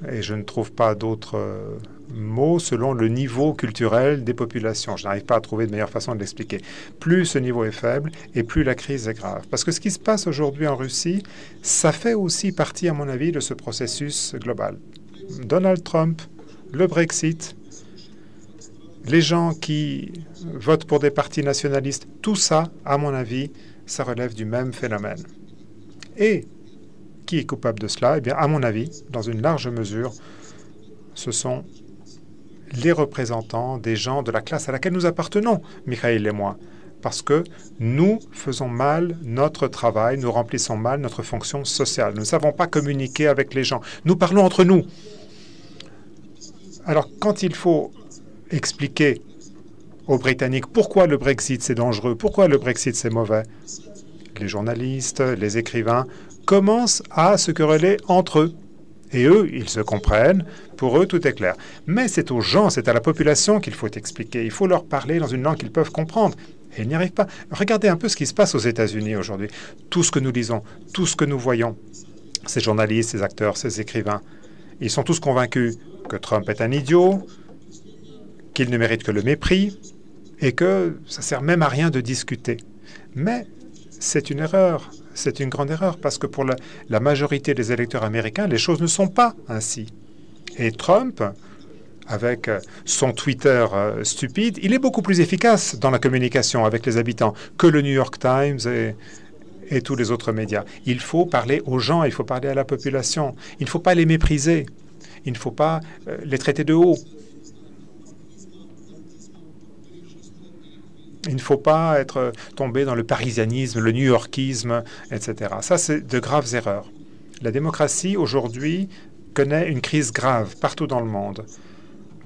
Speaker 2: et je ne trouve pas d'autres mots, selon le niveau culturel des populations. Je n'arrive pas à trouver de meilleure façon de l'expliquer. Plus ce niveau est faible et plus la crise est grave. Parce que ce qui se passe aujourd'hui en Russie, ça fait aussi partie, à mon avis, de ce processus global. Donald Trump, le Brexit, les gens qui votent pour des partis nationalistes, tout ça, à mon avis, ça relève du même phénomène. Et qui est coupable de cela? Eh bien, à mon avis, dans une large mesure, ce sont les représentants des gens de la classe à laquelle nous appartenons, Michael et moi, parce que nous faisons mal notre travail, nous remplissons mal notre fonction sociale. Nous ne savons pas communiquer avec les gens. Nous parlons entre nous. Alors, quand il faut expliquer aux Britanniques pourquoi le Brexit c'est dangereux, pourquoi le Brexit c'est mauvais, les journalistes, les écrivains commencent à se quereller entre eux. Et eux, ils se comprennent. Pour eux, tout est clair. Mais c'est aux gens, c'est à la population qu'il faut expliquer. Il faut leur parler dans une langue qu'ils peuvent comprendre. Et ils n'y arrivent pas. Regardez un peu ce qui se passe aux États-Unis aujourd'hui. Tout ce que nous lisons, tout ce que nous voyons, ces journalistes, ces acteurs, ces écrivains, ils sont tous convaincus que Trump est un idiot, qu'il ne mérite que le mépris et que ça sert même à rien de discuter. Mais c'est une erreur. C'est une grande erreur parce que pour la majorité des électeurs américains, les choses ne sont pas ainsi. Et Trump, avec son Twitter stupide, il est beaucoup plus efficace dans la communication avec les habitants que le New York Times et tous les autres médias. Il faut parler aux gens, il faut parler à la population. Il ne faut pas les mépriser. Il ne faut pas les traiter de haut. Il ne faut pas être tombé dans le parisianisme, le new-yorkisme, etc. Ça, c'est de graves erreurs. La démocratie, aujourd'hui, connaît une crise grave partout dans le monde.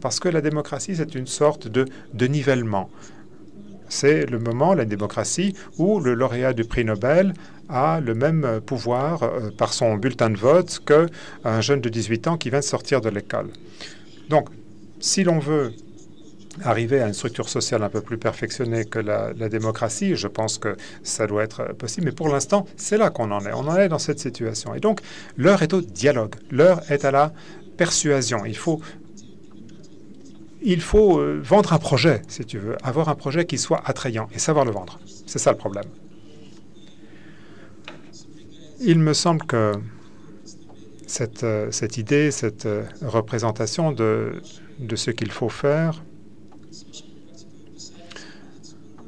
Speaker 2: Parce que la démocratie, c'est une sorte de nivellement. C'est le moment, la démocratie, où le lauréat du prix Nobel a le même pouvoir par son bulletin de vote qu'un jeune de 18 ans qui vient de sortir de l'école. Donc, si l'on veut arriver à une structure sociale un peu plus perfectionnée que la démocratie, je pense que ça doit être possible. Mais pour l'instant, c'est là qu'on en est. On en est dans cette situation. Et donc, l'heure est au dialogue. L'heure est à la persuasion. Il faut vendre un projet, si tu veux. Avoir un projet qui soit attrayant et savoir le vendre. C'est ça le problème. Il me semble que cette idée, cette représentation de ce qu'il faut faire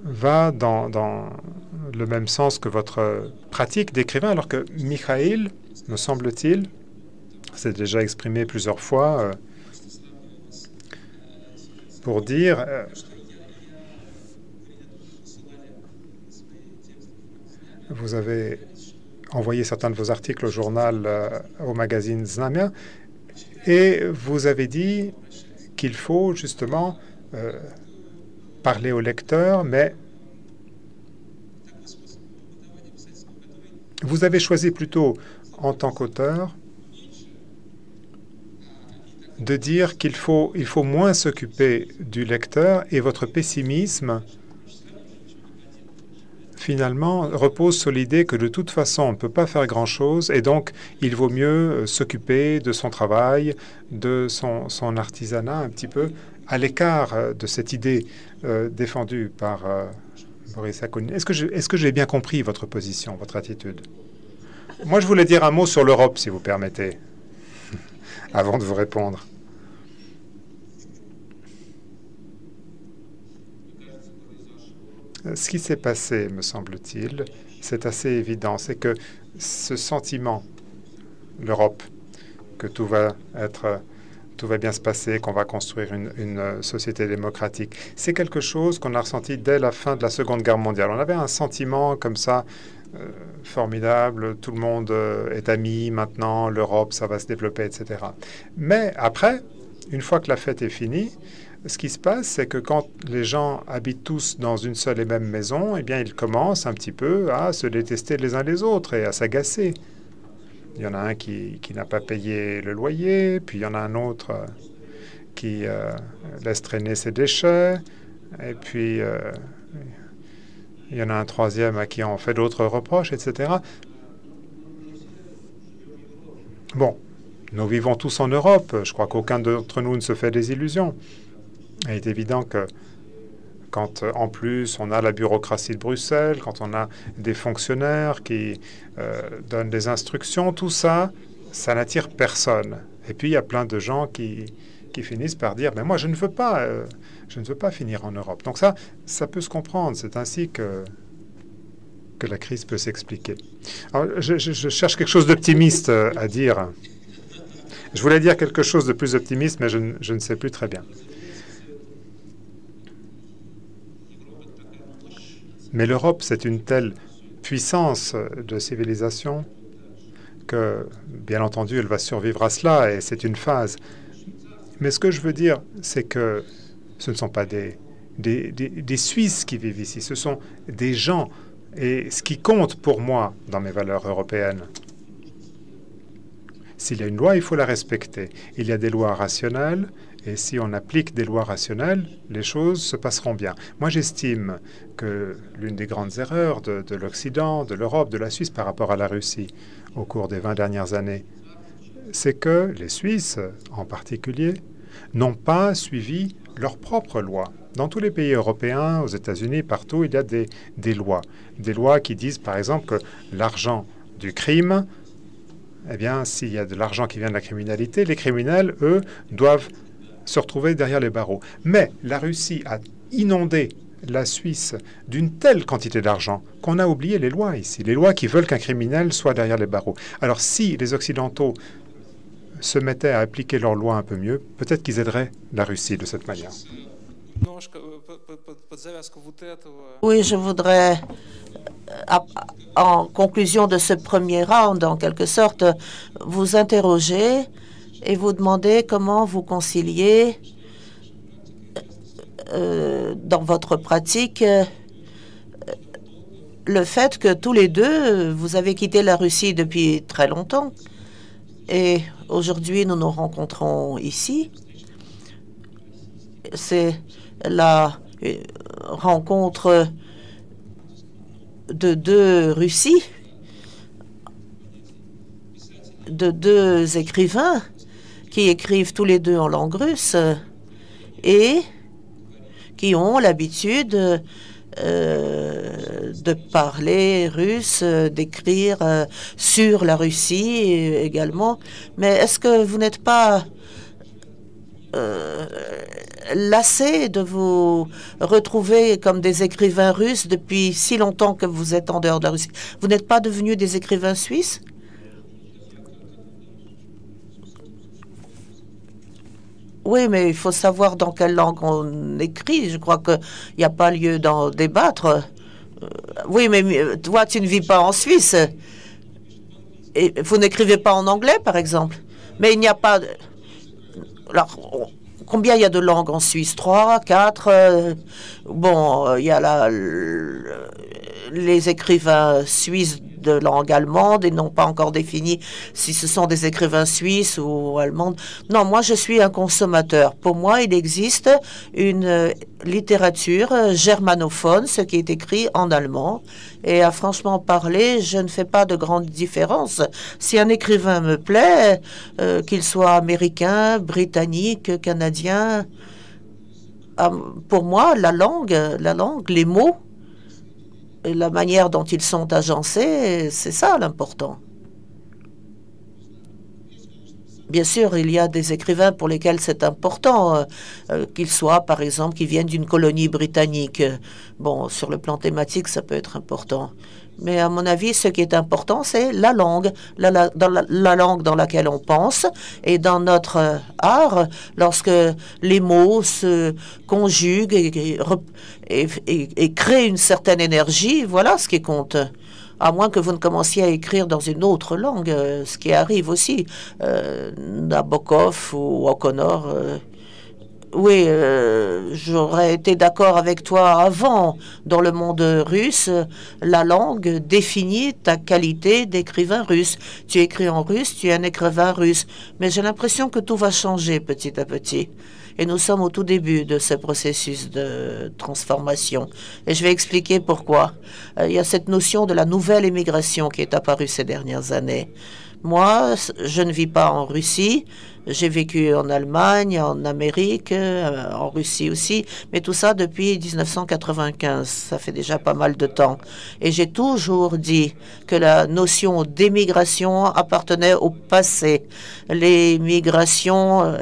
Speaker 2: va dans le même sens que votre pratique d'écrivain, alors que Michael, me semble-t-il, s'est déjà exprimé plusieurs fois pour dire vous avez envoyé certains de vos articles au journal, au magazine Znamia, et vous avez dit qu'il faut justement parler au lecteur, mais vous avez choisi plutôt, en tant qu'auteur, de dire qu'il faut moins s'occuper du lecteur, et votre pessimisme, finalement, repose sur l'idée que de toute façon, on ne peut pas faire grand-chose, et donc il vaut mieux s'occuper de son travail, de son artisanat, un petit peu à l'écart de cette idée défendue par Boris Akounine. Est-ce que j'ai bien compris votre position, votre attitude? Moi, je voulais dire un mot sur l'Europe, si vous permettez, avant de vous répondre. Ce qui s'est passé, me semble-t-il, c'est assez évident. C'est que ce sentiment, l'Europe, que tout va bien se passer, qu'on va construire une société démocratique, c'est quelque chose qu'on a ressenti dès la fin de la Seconde Guerre mondiale. On avait un sentiment comme ça, formidable, tout le monde est ami maintenant, l'Europe, ça va se développer, etc. Mais après, une fois que la fête est finie, ce qui se passe, c'est que quand les gens habitent tous dans une seule et même maison, eh bien, ils commencent un petit peu à se détester les uns les autres et à s'agacer. Il y en a un qui n'a pas payé le loyer, puis il y en a un autre qui laisse traîner ses déchets, et puis il y en a un troisième à qui on fait d'autres reproches, etc. Bon, nous vivons tous en Europe. Je crois qu'aucun d'entre nous ne se fait des illusions. Il est évident que quand, en plus, on a la bureaucratie de Bruxelles, quand on a des fonctionnaires qui donnent des instructions, tout ça, ça n'attire personne. Et puis, il y a plein de gens qui qui finissent par dire, mais moi je ne veux pas finir en Europe. Donc ça peut se comprendre. C'est ainsi que la crise peut s'expliquer. Alors, je cherche quelque chose d'optimiste à dire. Je voulais dire quelque chose de plus optimiste, mais je ne sais plus très bien. Mais l'Europe, c'est une telle puissance de civilisation que, bien entendu, elle va survivre à cela, et c'est une phase. Mais ce que je veux dire, c'est que ce ne sont pas des Suisses qui vivent ici, ce sont des gens. Et ce qui compte pour moi dans mes valeurs européennes, s'il y a une loi, il faut la respecter. Il y a des lois rationnelles, et si on applique des lois rationnelles, les choses se passeront bien. Moi, j'estime que l'une des grandes erreurs de l'Occident, de l'Europe, de la Suisse par rapport à la Russie au cours des 20 dernières années, c'est que les Suisses, en particulier, n'ont pas suivi leurs propres lois. Dans tous les pays européens, aux États-Unis, partout, il y a des lois. Des lois qui disent, par exemple, que l'argent du crime, eh bien, s'il y a de l'argent qui vient de la criminalité, les criminels, eux, doivent se retrouver derrière les barreaux. Mais la Russie a inondé la Suisse d'une telle quantité d'argent qu'on a oublié les lois ici, les lois qui veulent qu'un criminel soit derrière les barreaux. Alors si les Occidentaux se mettaient à appliquer leurs lois un peu mieux, peut-être qu'ils aideraient la Russie de cette manière.
Speaker 3: Oui, je voudrais, en conclusion de ce premier round, en quelque sorte, vous interroger et vous demander comment vous conciliez dans votre pratique le fait que tous les deux, vous avez quitté la Russie depuis très longtemps. Et aujourd'hui, nous nous rencontrons ici. C'est la rencontre de deux Russies, de deux écrivains qui écrivent tous les deux en langue russe et qui ont l'habitude de parler russe, d'écrire sur la Russie également. Mais est-ce que vous n'êtes pas lassé de vous retrouver comme des écrivains russes depuis si longtemps que vous êtes en dehors de la Russie? Vous n'êtes pas devenus des écrivains suisses? Oui, mais il faut savoir dans quelle langue on écrit. Je crois qu'il n'y a pas lieu d'en débattre. Oui, mais toi, tu ne vis pas en Suisse. Et vous n'écrivez pas en anglais, par exemple. Mais il n'y a pas... Alors, combien il y a de langues en Suisse? 3, 4 Bon, il y a les écrivains suisses de langue allemande et n'ont pas encore défini si ce sont des écrivains suisses ou allemands. Non, moi, je suis un consommateur. Pour moi, il existe une littérature germanophone, ce qui est écrit en allemand. Et à franchement parler, je ne fais pas de grande différence. Si un écrivain me plaît, qu'il soit américain, britannique, canadien, pour moi, la langue, les mots, et la manière dont ils sont agencés, c'est ça l'important. Bien sûr, il y a des écrivains pour lesquels c'est important qu'ils soient, par exemple, qui viennent d'une colonie britannique. Bon, sur le plan thématique, ça peut être important. Mais à mon avis, ce qui est important, c'est la langue, la langue dans laquelle on pense. Et dans notre art, lorsque les mots se conjuguent et créent une certaine énergie, voilà ce qui compte. À moins que vous ne commenciez à écrire dans une autre langue, ce qui arrive aussi. Nabokov ou O'Connor. Oui, j'aurais été d'accord avec toi avant. Dans le monde russe, la langue définit ta qualité d'écrivain russe. Tu écris en russe, tu es un écrivain russe. Mais j'ai l'impression que tout va changer petit à petit. Et nous sommes au tout début de ce processus de transformation. Et je vais expliquer pourquoi. Il y a cette notion de la nouvelle immigration qui est apparue ces dernières années. Moi, je ne vis pas en Russie, J'ai vécu en Allemagne, en Amérique, en Russie aussi, mais tout ça depuis 1995. Ça fait déjà pas mal de temps. Et j'ai toujours dit que la notion d'émigration appartenait au passé. Les migrations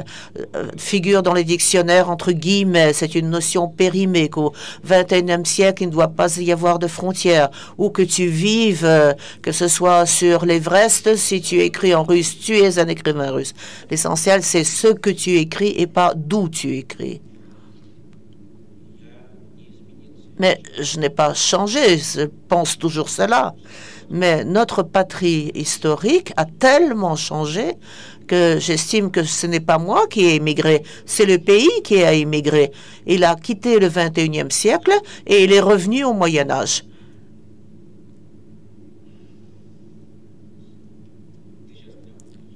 Speaker 3: figurent dans les dictionnaires entre guillemets. C'est une notion périmée qu'au XXIe siècle, il ne doit pas y avoir de frontières. Où que tu vives, que ce soit sur l'Everest, si tu écris en russe, tu es un écrivain russe. L'essentiel, c'est ce que tu écris et pas d'où tu écris. Mais je n'ai pas changé, je pense toujours cela. Mais notre patrie historique a tellement changé que j'estime que ce n'est pas moi qui ai émigré, c'est le pays qui a émigré. Il a quitté le XXIe siècle et il est revenu au Moyen Âge.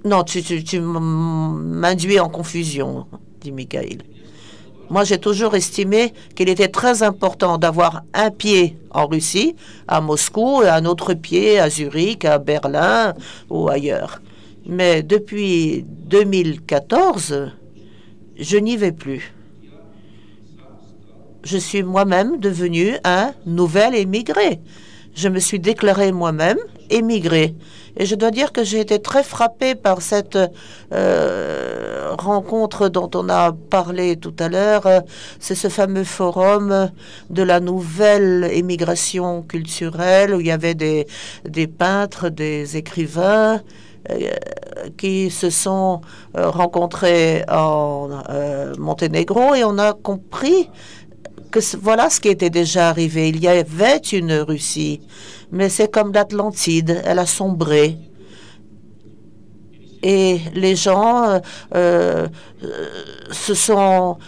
Speaker 3: Non, tu m'induis en confusion, dit Mikhail. Moi, j'ai toujours estimé qu'il était très important d'avoir un pied en Russie, à Moscou, et un autre pied à Zurich, à Berlin ou ailleurs. Mais depuis 2014, je n'y vais plus. Je suis moi-même devenu un nouvel émigré. Je me suis déclaré moi-même émigré. Et je dois dire que j'ai été très frappée par cette rencontre dont on a parlé tout à l'heure. C'est ce fameux forum de la nouvelle émigration culturelle où il y avait des peintres, des écrivains qui se sont rencontrés en Monténégro et on a compris que voilà ce qui était déjà arrivé. Il y avait une Russie, mais c'est comme l'Atlantide, elle a sombré. Et les gens se sont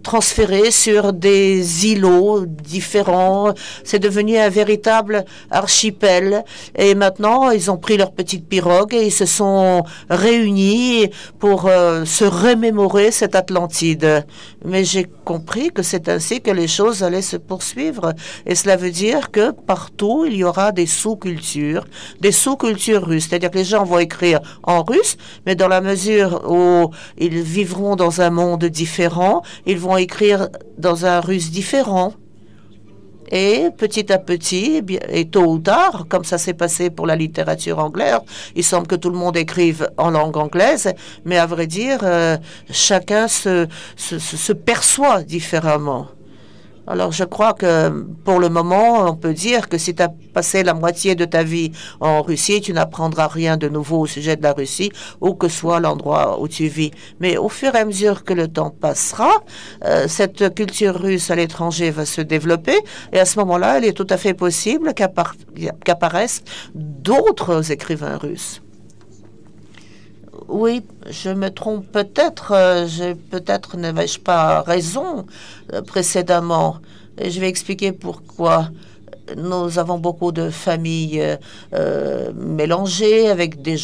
Speaker 3: transférés sur des îlots différents. C'est devenu un véritable archipel. Et maintenant, ils ont pris leur petite pirogue et ils se sont réunis pour se remémorer cette Atlantide. Mais j'ai compris que c'est ainsi que les choses allaient se poursuivre. Et cela veut dire que partout, il y aura des sous-cultures russes. C'est-à-dire que les gens vont écrire en russe, mais dans la mesure où ils vivront dans un monde différent, ils vont écrire dans un russe différent. Et petit à petit, et tôt ou tard, comme ça s'est passé pour la littérature anglaise, il semble que tout le monde écrive en langue anglaise, mais à vrai dire, chacun se perçoit différemment. Alors, je crois que pour le moment, on peut dire que si tu as passé la moitié de ta vie en Russie, tu n'apprendras rien de nouveau au sujet de la Russie, où que soit l'endroit où tu vis. Mais au fur et à mesure que le temps passera, cette culture russe à l'étranger va se développer. Et à ce moment-là, il est tout à fait possible qu'apparaissent d'autres écrivains russes. Oui, je me trompe peut-être. Peut-être n'avais-je pas raison précédemment. Et je vais expliquer pourquoi. Nous avons beaucoup de familles mélangées avec des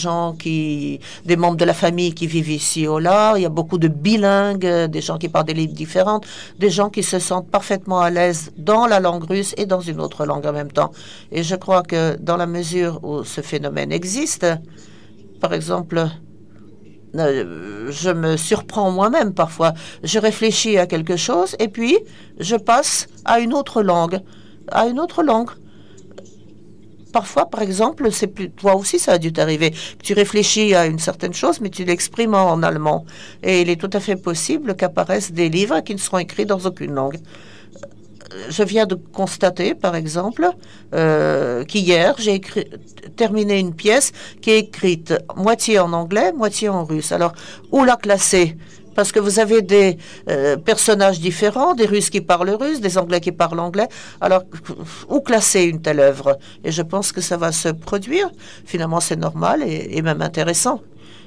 Speaker 3: membres de la famille qui vivent ici ou là. Il y a beaucoup de bilingues, des gens qui parlent des langues différentes, des gens qui se sentent parfaitement à l'aise dans la langue russe et dans une autre langue en même temps. Et je crois que dans la mesure où ce phénomène existe, par exemple, je me surprends moi-même parfois. Je réfléchis à quelque chose et puis je passe à une autre langue. Parfois, par exemple, toi aussi, ça a dû t'arriver. Tu réfléchis à une certaine chose, mais tu l'exprimes en allemand. Et il est tout à fait possible qu'apparaissent des livres qui ne seront écrits dans aucune langue. Je viens de constater, par exemple, qu'hier, j'ai terminé une pièce qui est écrite moitié en anglais, moitié en russe. Alors, où la classer? Parce que vous avez des personnages différents, des Russes qui parlent russe, des Anglais qui parlent anglais. Alors, où classer une telle œuvre? Et je pense que ça va se produire. Finalement, c'est normal et même intéressant.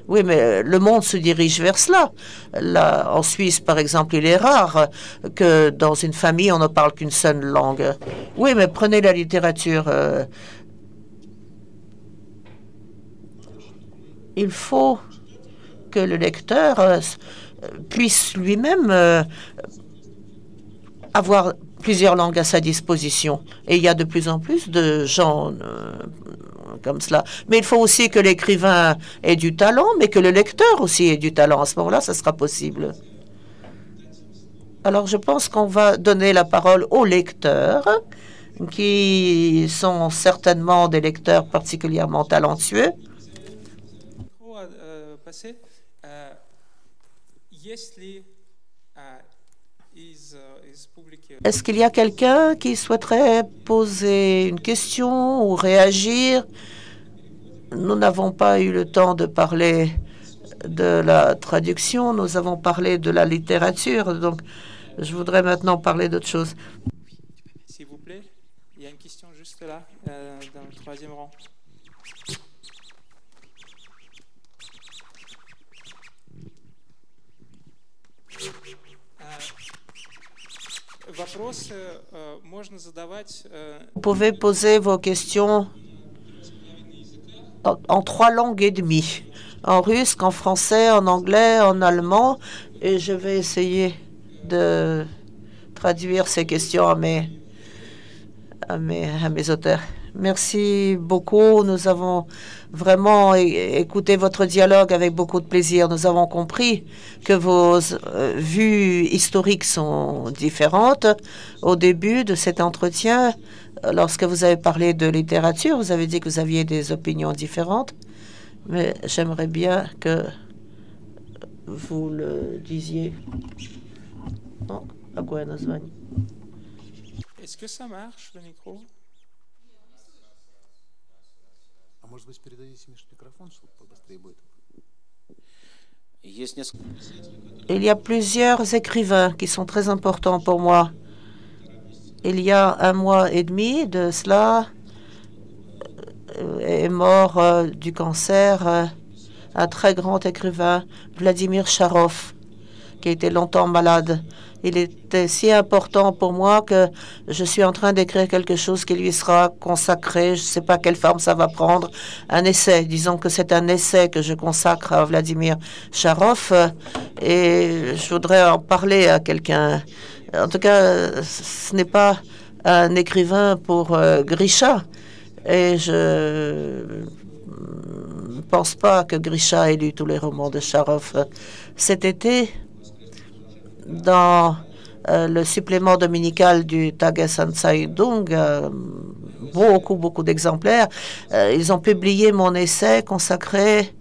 Speaker 3: Oui, mais le monde se dirige vers cela. Là, en Suisse, par exemple, il est rare que dans une famille, on ne parle qu'une seule langue. Oui, mais prenez la littérature. Il faut que le lecteur puisse lui-même avoir plusieurs langues à sa disposition. Et il y a de plus en plus de gens comme cela. Mais il faut aussi que l'écrivain ait du talent, mais que le lecteur aussi ait du talent. À ce moment-là, ça sera possible. Alors, je pense qu'on va donner la parole aux lecteurs, qui sont certainement des lecteurs particulièrement talentueux. Est-ce qu'il y a quelqu'un qui souhaiterait poser une question ou réagir? Nous n'avons pas eu le temps de parler de la traduction, nous avons parlé de la littérature, donc je voudrais maintenant parler d'autre chose.
Speaker 1: S'il vous plaît, il y a une question juste là, dans le troisième rang.
Speaker 3: Vous pouvez poser vos questions en 3 langues et demie, en russe, en français, en anglais, en allemand, et je vais essayer de traduire ces questions à mes auteurs. Merci beaucoup. Nous avons vraiment écouté votre dialogue avec beaucoup de plaisir. Nous avons compris que vos vues historiques sont différentes. Au début de cet entretien, lorsque vous avez parlé de littérature, vous avez dit que vous aviez des opinions différentes. Mais j'aimerais bien que vous le disiez.
Speaker 1: Est-ce que ça marche, le micro?
Speaker 3: Il y a plusieurs écrivains qui sont très importants pour moi. Il y a 1 mois et demi de cela, est mort du cancer un très grand écrivain, Vladimir Charov, qui était longtemps malade. Il était si important pour moi que je suis en train d'écrire quelque chose qui lui sera consacré. Je ne sais pas quelle forme ça va prendre. Un essai. Disons que c'est un essai que je consacre à Vladimir Charov. Et je voudrais en parler à quelqu'un. En tout cas, ce n'est pas un écrivain pour Grisha. Et je ne pense pas que Grisha ait lu tous les romans de Charov. Cet été, dans le supplément dominical du Tagesschau, beaucoup d'exemplaires, ils ont publié mon essai consacré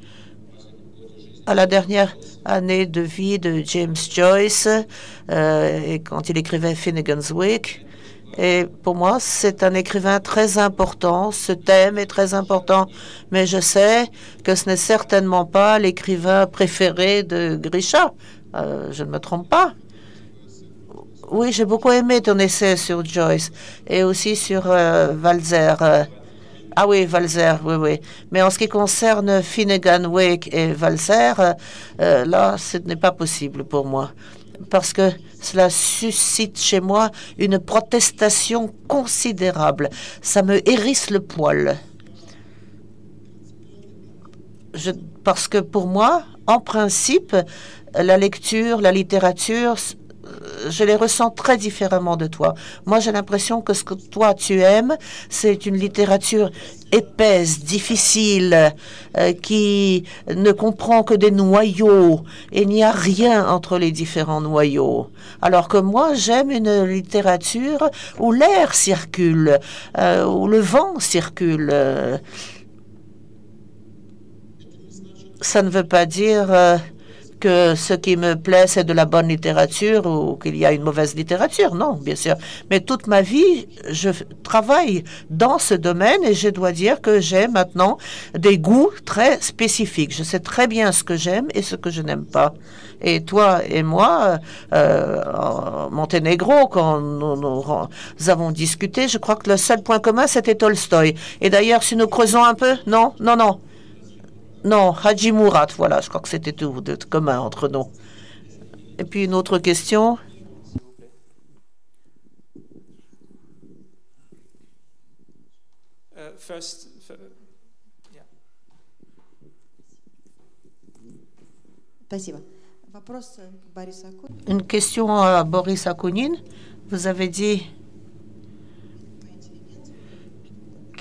Speaker 3: à la dernière année de vie de James Joyce, et quand il écrivait Finnegan's Wake. Et pour moi, c'est un écrivain très important. Ce thème est très important, mais je sais que ce n'est certainement pas l'écrivain préféré de Grisha. Je ne me trompe pas. Oui, j'ai beaucoup aimé ton essai sur Joyce et aussi sur Walzer. Ah oui, Walzer, oui. Mais en ce qui concerne Finnegan Wake et Walzer, là, ce n'est pas possible pour moi. Parce que cela suscite chez moi une protestation considérable. Ça me hérisse le poil. Parce que pour moi, en principe, la lecture, la littérature, je les ressens très différemment de toi. Moi, j'ai l'impression que ce que toi, tu aimes, c'est une littérature épaisse, difficile, qui ne comprend que des noyaux. Et il n'y a rien entre les différents noyaux. Alors que moi, j'aime une littérature où l'air circule, où le vent circule. Ça ne veut pas dire que ce qui me plaît, c'est de la bonne littérature ou qu'il y a une mauvaise littérature. Non, bien sûr. Mais toute ma vie, je travaille dans ce domaine et je dois dire que j'ai maintenant des goûts très spécifiques. Je sais très bien ce que j'aime et ce que je n'aime pas. Et toi et moi, en Monténégro, quand nous avons discuté, je crois que le seul point commun, c'était Tolstoï. Et d'ailleurs, si nous creusons un peu, non. Non, Haji Murat, voilà, je crois que c'était tout de commun entre nous. Et puis une autre question. Une question à Boris Akunin. Vous avez dit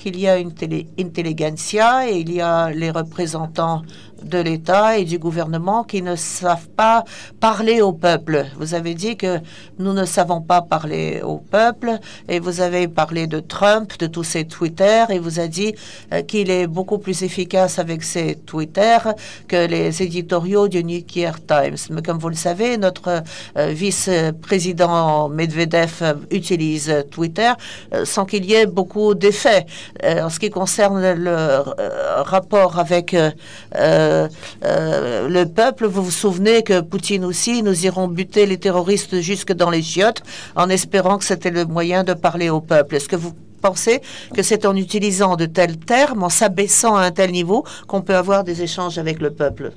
Speaker 3: qu'il y a une intelligentsia et il y a les représentants de l'État et du gouvernement qui ne savent pas parler au peuple. Vous avez dit que nous ne savons pas parler au peuple et vous avez parlé de Trump, de tous ses Twitter et vous avez dit qu'il est beaucoup plus efficace avec ses Twitter que les éditoriaux du New York Times. Mais comme vous le savez, notre vice-président Medvedev utilise Twitter sans qu'il y ait beaucoup d'effets. En ce qui concerne le rapport avec le peuple, vous vous souvenez que Poutine aussi, nous irons buter les terroristes jusque dans les chiottes en espérant que c'était le moyen de parler au peuple. Est-ce que vous pensez que c'est en utilisant de tels termes, en s'abaissant à un tel niveau, qu'on peut avoir des échanges avec le peuple?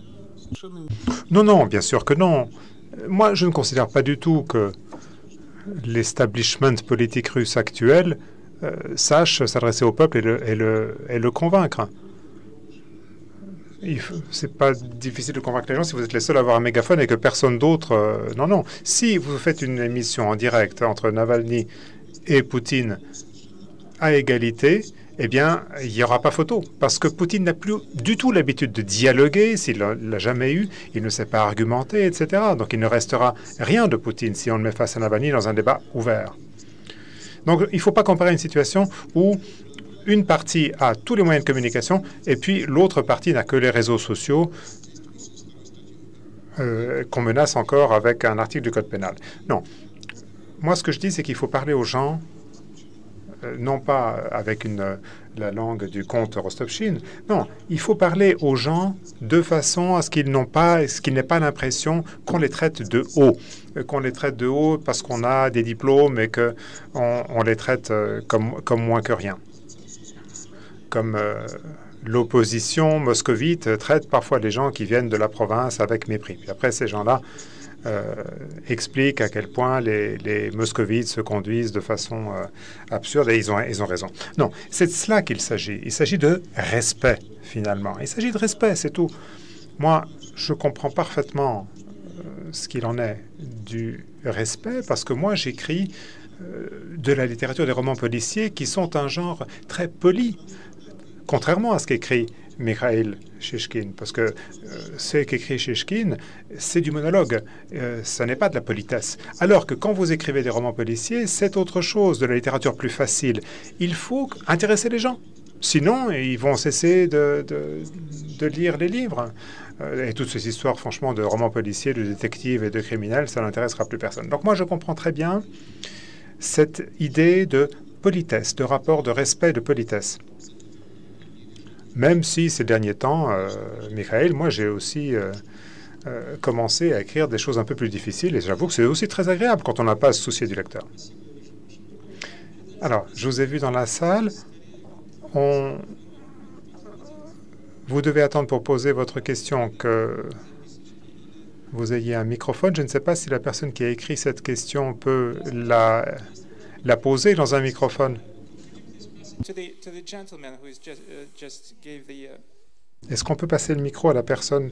Speaker 2: Non, non, bien sûr que non. Moi, je ne considère pas du tout que l'establishment politique russe actuel sache s'adresser au peuple et le convaincre. C'est pas difficile de convaincre les gens si vous êtes les seuls à avoir un mégaphone et que personne d'autre... non, non. Si vous faites une émission en direct entre Navalny et Poutine à égalité, eh bien, il n'y aura pas photo. Parce que Poutine n'a plus du tout l'habitude de dialoguer, s'il ne l'a jamais eu, il ne sait pas argumenter, etc. Donc il ne restera rien de Poutine si on le met face à Navalny dans un débat ouvert. Donc il ne faut pas comparer une situation où une partie a tous les moyens de communication et puis l'autre partie n'a que les réseaux sociaux qu'on menace encore avec un article du Code pénal. Non. Moi, ce que je dis, c'est qu'il faut parler aux gens, non pas avec la langue du comte Rostopchine, non, il faut parler aux gens de façon à ce qu'ils n'aient pas l'impression qu'on les traite de haut. Qu'on les traite de haut parce qu'on a des diplômes et qu'on les traite comme moins que rien. Comme l'opposition moscovite traite parfois les gens qui viennent de la province avec mépris. Puis après, ces gens-là expliquent à quel point les moscovites se conduisent de façon absurde, et ils ont raison. Non, c'est de cela qu'il s'agit. Il s'agit de respect, finalement. Il s'agit de respect, c'est tout. Moi, je comprends parfaitement ce qu'il en est du respect, parce que moi, j'écris de la littérature, des romans policiers qui sont un genre très poli, contrairement à ce qu'écrit Mikhail Shishkin, parce que ce qu'écrit Shishkin, c'est du monologue, ça n'est pas de la politesse. Alors que quand vous écrivez des romans policiers, c'est autre chose, de la littérature plus facile. Il faut intéresser les gens, sinon ils vont cesser de lire les livres. Et toutes ces histoires, franchement, de romans policiers, de détectives et de criminels, ça n'intéressera plus personne. Donc moi, je comprends très bien cette idée de politesse, de rapport de respect, de politesse. Même si ces derniers temps, Michael, moi j'ai aussi commencé à écrire des choses un peu plus difficiles et j'avoue que c'est aussi très agréable quand on n'a pas à se soucier du lecteur. Alors, je vous ai vu dans la salle. Vous devez attendre pour poser votre question que vous ayez un microphone. Je ne sais pas si la personne qui a écrit cette question peut la poser dans un microphone. Est-ce qu'on peut passer le micro à la personne?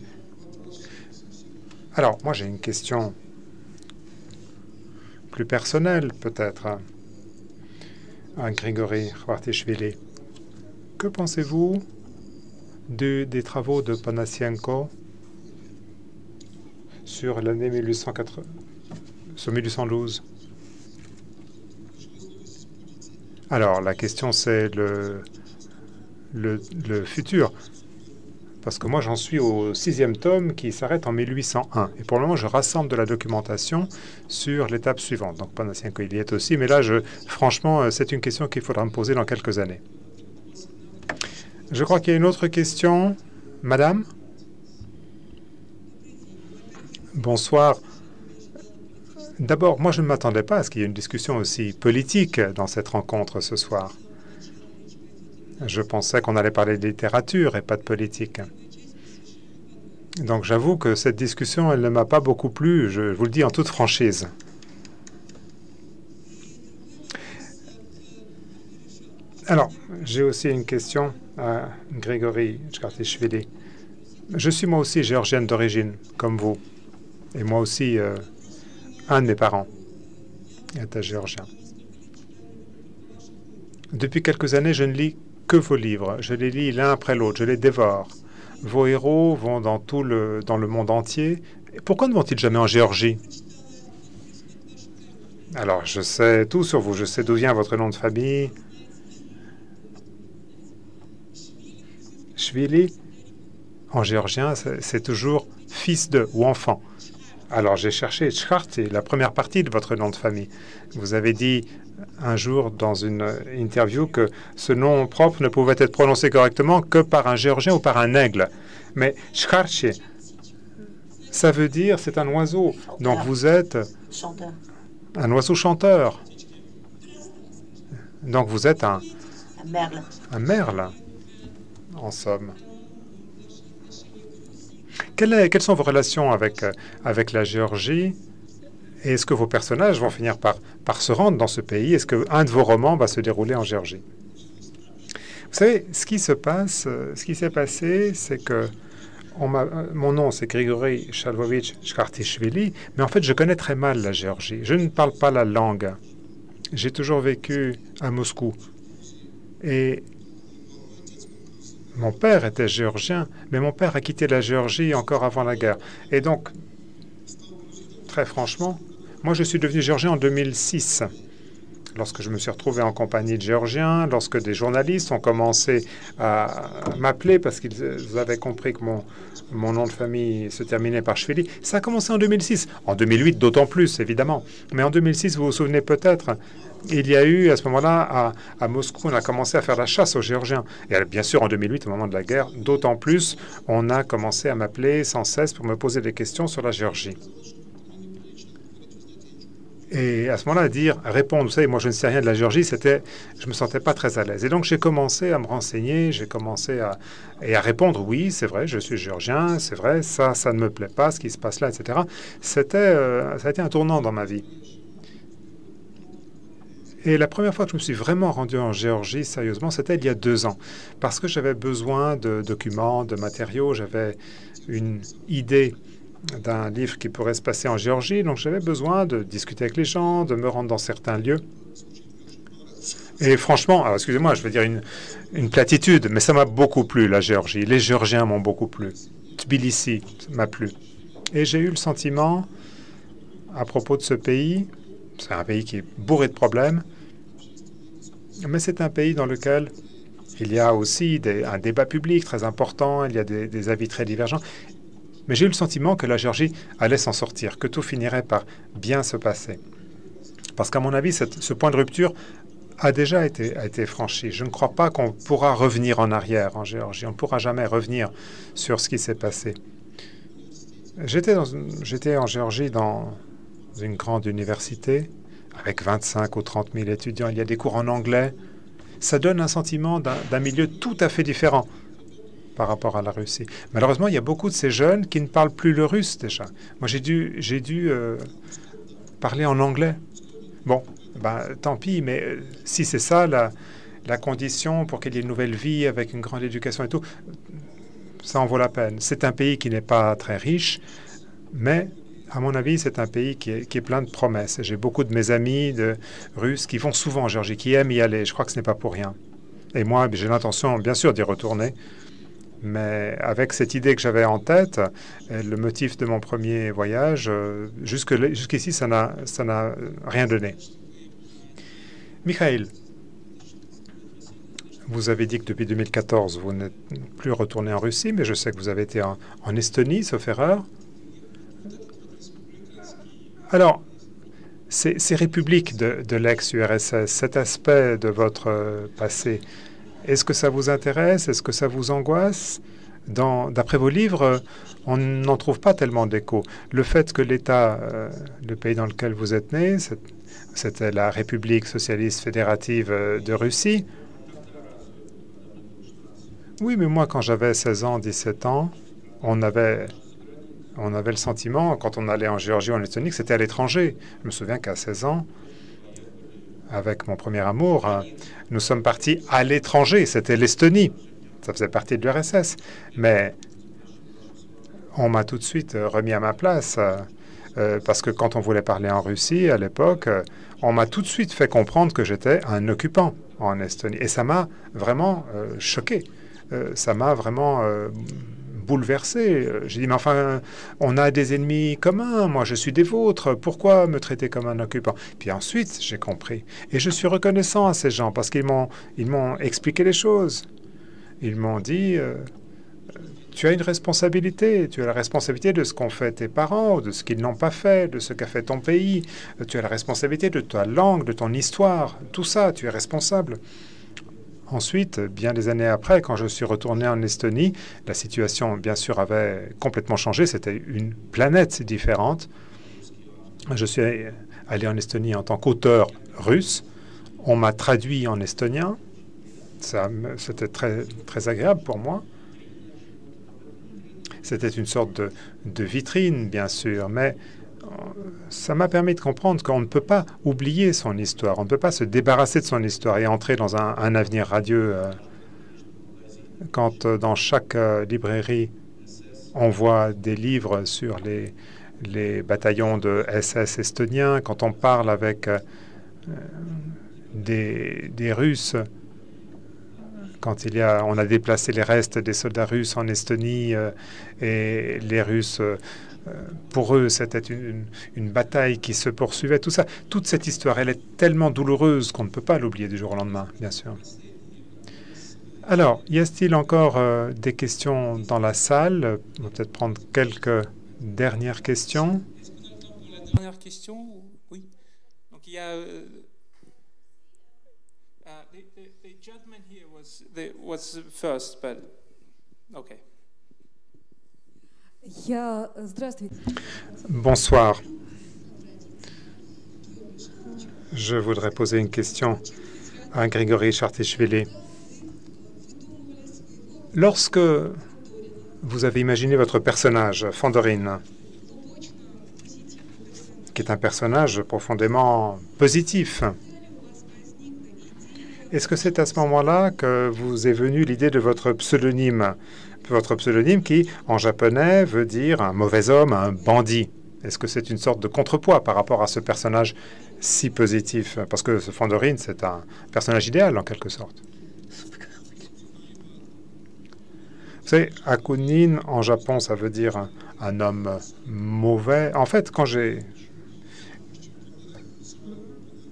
Speaker 2: Alors, moi, j'ai une question plus personnelle, peut-être, à Grigory Khvartishvili. Que pensez-vous des travaux de Panasienko sur l'année 1812? Alors, la question, c'est le futur. Parce que moi, j'en suis au 6e tome qui s'arrête en 1801. Et pour le moment, je rassemble de la documentation sur l'étape suivante. Donc, Panasienko, il y est aussi. Mais là, franchement, c'est une question qu'il faudra me poser dans quelques années. Je crois qu'il y a une autre question. Madame? Bonsoir. D'abord, moi, je ne m'attendais pas à ce qu'il y ait une discussion aussi politique dans cette rencontre ce soir. Je pensais qu'on allait parler de littérature et pas de politique. Donc, j'avoue que cette discussion, elle ne m'a pas beaucoup plu, je vous le dis en toute franchise. Alors, j'ai aussi une question à Grigory Khvartishvili. Je suis moi aussi géorgienne d'origine, comme vous. Et moi aussi... un de mes parents était géorgien. Depuis quelques années, je ne lis que vos livres. Je les lis l'un après l'autre, je les dévore. Vos héros vont dans le monde entier. Pourquoi ne vont-ils jamais en Géorgie? Alors, je sais tout sur vous. Je sais d'où vient votre nom de famille. Shvili, en géorgien, c'est toujours fils de ou enfant. Alors, j'ai cherché Tchkarti, la première partie de votre nom de famille. Vous avez dit un jour dans une interview que ce nom propre ne pouvait être prononcé correctement que par un géorgien ou par un aigle. Mais Tchkarti, ça veut dire c'est un oiseau. Donc, vous êtes
Speaker 3: Chanteur.
Speaker 2: un oiseau chanteur. Donc, vous êtes un
Speaker 3: Merle.
Speaker 2: merle, en somme. Quelles sont vos relations avec la Géorgie? Et est-ce que vos personnages vont finir par se rendre dans ce pays? Est-ce qu'un de vos romans va se dérouler en Géorgie? Vous savez, ce qui s'est passé, c'est que mon nom, c'est Grigory Chalvovitch Chkartishvili, mais en fait, je connais très mal la Géorgie. Je ne parle pas la langue. J'ai toujours vécu à Moscou. Et mon père était géorgien, mais mon père a quitté la Géorgie encore avant la guerre. Et donc, très franchement, moi, je suis devenu géorgien en 2006, lorsque je me suis retrouvé en compagnie de Géorgiens, lorsque des journalistes ont commencé à m'appeler parce qu'ils avaient compris que mon nom de famille se terminait par Shvili. Ça a commencé en 2006. En 2008, d'autant plus, évidemment. Mais en 2006, vous vous souvenez peut-être, il y a eu, à ce moment-là, à Moscou, on a commencé à faire la chasse aux Géorgiens. Et bien sûr, en 2008, au moment de la guerre, d'autant plus, on a commencé à m'appeler sans cesse pour me poser des questions sur la Géorgie. Et à ce moment-là, répondre, vous savez, moi je ne sais rien de la Géorgie, je me sentais pas très à l'aise. Et donc j'ai commencé à me renseigner, j'ai commencé à répondre, oui, c'est vrai, je suis géorgien, c'est vrai, ça ne me plaît pas, ce qui se passe là, etc. Ça a été un tournant dans ma vie. Et la première fois que je me suis vraiment rendu en Géorgie, sérieusement, c'était il y a 2 ans, parce que j'avais besoin de documents, de matériaux, j'avais une idée d'un livre qui pourrait se passer en Géorgie. Donc, j'avais besoin de discuter avec les gens, de me rendre dans certains lieux. Et franchement, excusez-moi, je vais dire une platitude, mais ça m'a beaucoup plu, la Géorgie. Les Géorgiens m'ont beaucoup plu. Tbilissi m'a plu. Et j'ai eu le sentiment, à propos de ce pays, c'est un pays qui est bourré de problèmes, mais c'est un pays dans lequel il y a aussi un débat public très important, il y a des avis très divergents. Mais j'ai eu le sentiment que la Géorgie allait s'en sortir, que tout finirait par bien se passer. Parce qu'à mon avis, ce point de rupture a déjà été franchi. Je ne crois pas qu'on pourra revenir en arrière en Géorgie. On ne pourra jamais revenir sur ce qui s'est passé. J'étais en Géorgie dans une grande université avec 25 ou 30 000 étudiants. Il y a des cours en anglais. Ça donne un sentiment d'un milieu tout à fait différent par rapport à la Russie. Malheureusement, il y a beaucoup de ces jeunes qui ne parlent plus le russe déjà. Moi, j'ai dû parler en anglais. Bon, tant pis, mais si c'est ça la condition pour qu'il y ait une nouvelle vie avec une grande éducation et tout, ça en vaut la peine. C'est un pays qui n'est pas très riche, mais à mon avis, c'est un pays qui est plein de promesses. J'ai beaucoup de mes amis russes qui vont souvent en Géorgie, qui aiment y aller. Je crois que ce n'est pas pour rien. Et moi, j'ai l'intention, bien sûr, d'y retourner. Mais avec cette idée que j'avais en tête, le motif de mon premier voyage, jusqu'ici, ça n'a rien donné. Mikhail, vous avez dit que depuis 2014, vous n'êtes plus retourné en Russie, mais je sais que vous avez été en Estonie, sauf erreur. Alors, ces républiques de l'ex-URSS, cet aspect de votre passé, est-ce que ça vous intéresse? Est-ce que ça vous angoisse? D'après vos livres, on n'en trouve pas tellement d'écho. Le fait que l'État, le pays dans lequel vous êtes né, c'était la République socialiste fédérative de Russie. Oui, mais moi, quand j'avais 16 ans, 17 ans, on avait le sentiment, quand on allait en Géorgie ou en Estonie, que c'était à l'étranger. Je me souviens qu'à 16 ans, avec mon premier amour, nous sommes partis à l'étranger. C'était l'Estonie. Ça faisait partie de l'URSS. Mais on m'a tout de suite remis à ma place. parce que quand on voulait parler en Russie à l'époque, on m'a tout de suite fait comprendre que j'étais un occupant en Estonie. Et ça m'a vraiment choqué. Ça m'a vraiment bouleversé. J'ai dit, mais enfin, on a des ennemis communs. Moi, je suis des vôtres. Pourquoi me traiter comme un occupant? Puis ensuite, j'ai compris. Et je suis reconnaissant à ces gens parce qu'ils m'ont expliqué les choses. Ils m'ont dit... tu as une responsabilité, tu as la responsabilité de ce qu'ont fait tes parents, de ce qu'ils n'ont pas fait, de ce qu'a fait ton pays. Tu as la responsabilité de ta langue, de ton histoire, tout ça, tu es responsable. Ensuite, bien des années après, quand je suis retourné en Estonie, la situation, bien sûr, avait complètement changé. C'était une planète différente. Je suis allé en Estonie en tant qu'auteur russe. On m'a traduit en estonien. C'était très, très agréable pour moi. C'était une sorte de vitrine, bien sûr, mais ça m'a permis de comprendre qu'on ne peut pas oublier son histoire, on ne peut pas se débarrasser de son histoire et entrer dans un avenir radieux. Quand dans chaque librairie, on voit des livres sur les bataillons de SS estoniens, quand on parle avec des Russes, quand on a déplacé les restes des soldats russes en Estonie et les Russes, pour eux, c'était une bataille qui se poursuivait, tout ça. Toute cette histoire, elle est tellement douloureuse qu'on ne peut pas l'oublier du jour au lendemain, bien sûr. Alors, y a-t-il encore des questions dans la salle? On va peut-être prendre quelques dernières questions.
Speaker 1: Dernière question, oui. Donc il y a... the gentleman here was first, but okay.
Speaker 2: Bonsoir. Je voudrais poser une question à Grigory Chartichvili. Lorsque vous avez imaginé votre personnage, Fandorine, qui est un personnage profondément positif, est-ce que c'est à ce moment-là que vous est venue l'idée de votre pseudonyme qui, en japonais, veut dire un mauvais homme, un bandit? Est-ce que c'est une sorte de contrepoids par rapport à ce personnage si positif? Parce que ce Fandorine, c'est un personnage idéal, en quelque sorte. Vous savez, Akunin, en Japon, ça veut dire un homme mauvais. En fait, quand j'ai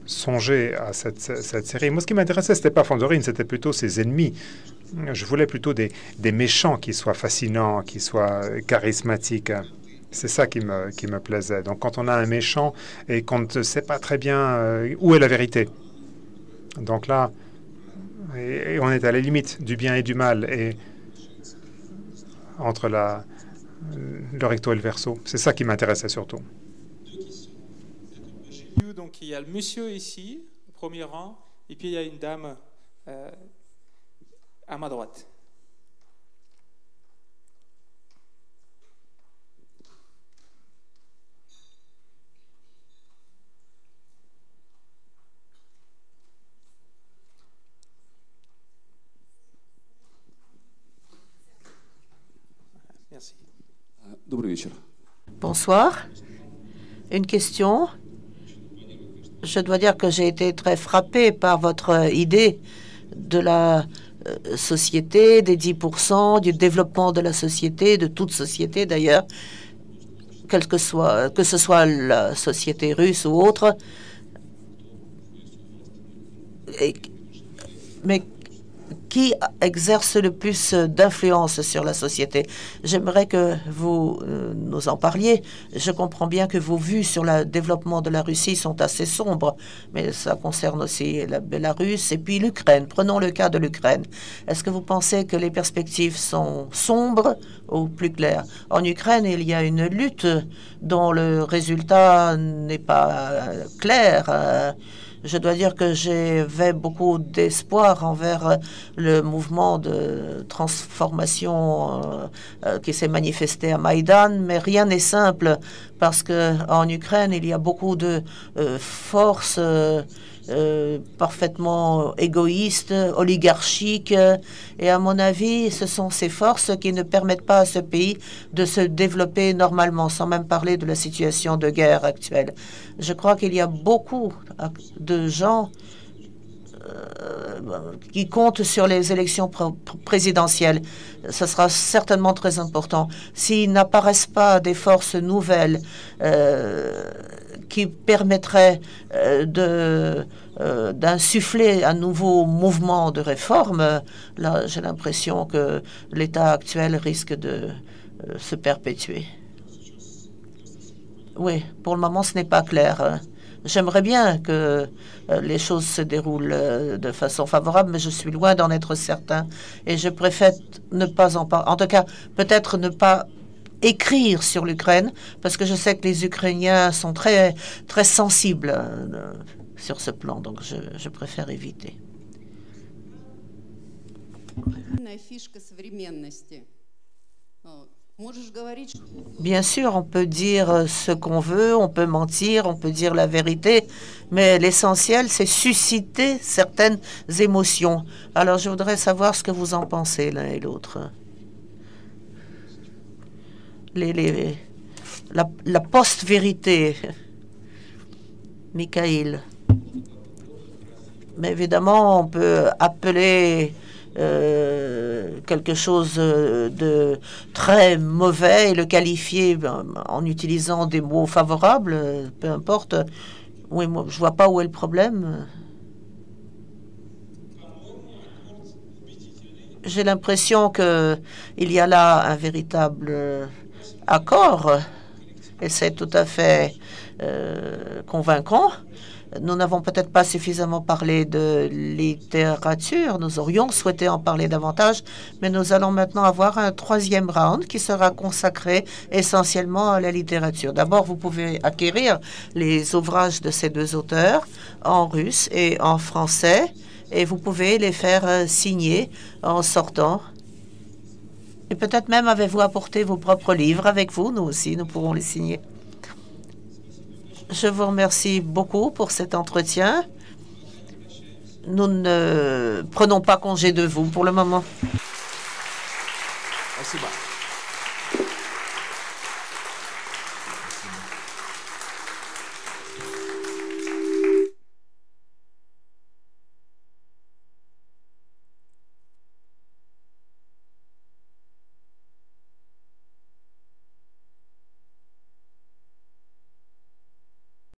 Speaker 2: songé à cette série, moi, ce qui m'intéressait, ce n'était pas Fandorine, c'était plutôt ses ennemis. Je voulais plutôt des méchants qui soient fascinants, qui soient charismatiques. C'est ça qui me plaisait. Donc, quand on a un méchant et qu'on ne sait pas très bien où est la vérité. Donc là, et on est à la limite du bien et du mal, et entre le recto et le verso. C'est ça qui m'intéressait surtout.
Speaker 1: Donc, il y a le monsieur ici, au premier rang, et puis il y a une dame à ma droite. Merci.
Speaker 3: Bonsoir. Une question. Je dois dire que j'ai été très frappé par votre idée de la société, des 10%, du développement de la société, de toute société d'ailleurs, que ce soit la société russe ou autre. Mais qui exerce le plus d'influence sur la société? J'aimerais que vous nous en parliez. Je comprends bien que vos vues sur le développement de la Russie sont assez sombres, mais ça concerne aussi la Bélarus et puis l'Ukraine. Prenons le cas de l'Ukraine. Est-ce que vous pensez que les perspectives sont sombres ou plus claires? En Ukraine, il y a une lutte dont le résultat n'est pas clair. Je dois dire que j'avais beaucoup d'espoir envers le mouvement de transformation qui s'est manifesté à Maïdan, mais rien n'est simple parce qu'en Ukraine, il y a beaucoup de forces parfaitement égoïste, oligarchique. Et à mon avis, ce sont ces forces qui ne permettent pas à ce pays de se développer normalement, sans même parler de la situation de guerre actuelle. Je crois qu'il y a beaucoup de gens qui comptent sur les élections présidentielles. Ce sera certainement très important. S'il n'apparaissent pas des forces nouvelles qui permettraient d'insuffler un nouveau mouvement de réforme, là, j'ai l'impression que l'état actuel risque de se perpétuer. Oui, pour le moment, ce n'est pas clair. J'aimerais bien que les choses se déroulent de façon favorable, mais je suis loin d'en être certain. Et je préfère ne pas en parler. En tout cas, peut-être ne pas écrire sur l'Ukraine, parce que je sais que les Ukrainiens sont très, très sensibles sur ce plan. Donc, je préfère éviter. Bien sûr, on peut dire ce qu'on veut, on peut mentir, on peut dire la vérité, mais l'essentiel, c'est susciter certaines émotions. Alors, je voudrais savoir ce que vous en pensez l'un et l'autre. La post-vérité, Mikhail. Mais évidemment, on peut appeler quelque chose de très mauvais et le qualifier en utilisant des mots favorables, peu importe. Oui, moi, je vois pas où est le problème. J'ai l'impression qu'il y a là un véritable accord et c'est tout à fait convaincant. Nous n'avons peut-être pas suffisamment parlé de littérature. Nous aurions souhaité en parler davantage, mais nous allons maintenant avoir un troisième round qui sera consacré essentiellement à la littérature. D'abord, vous pouvez acquérir les ouvrages de ces deux auteurs en russe et en français, et vous pouvez les faire signer en sortant. Et peut-être même avez-vous apporté vos propres livres avec vous. Nous aussi, nous pourrons les signer. Je vous remercie beaucoup pour cet entretien. Nous ne prenons pas congé de vous pour le moment.
Speaker 4: Спасибо.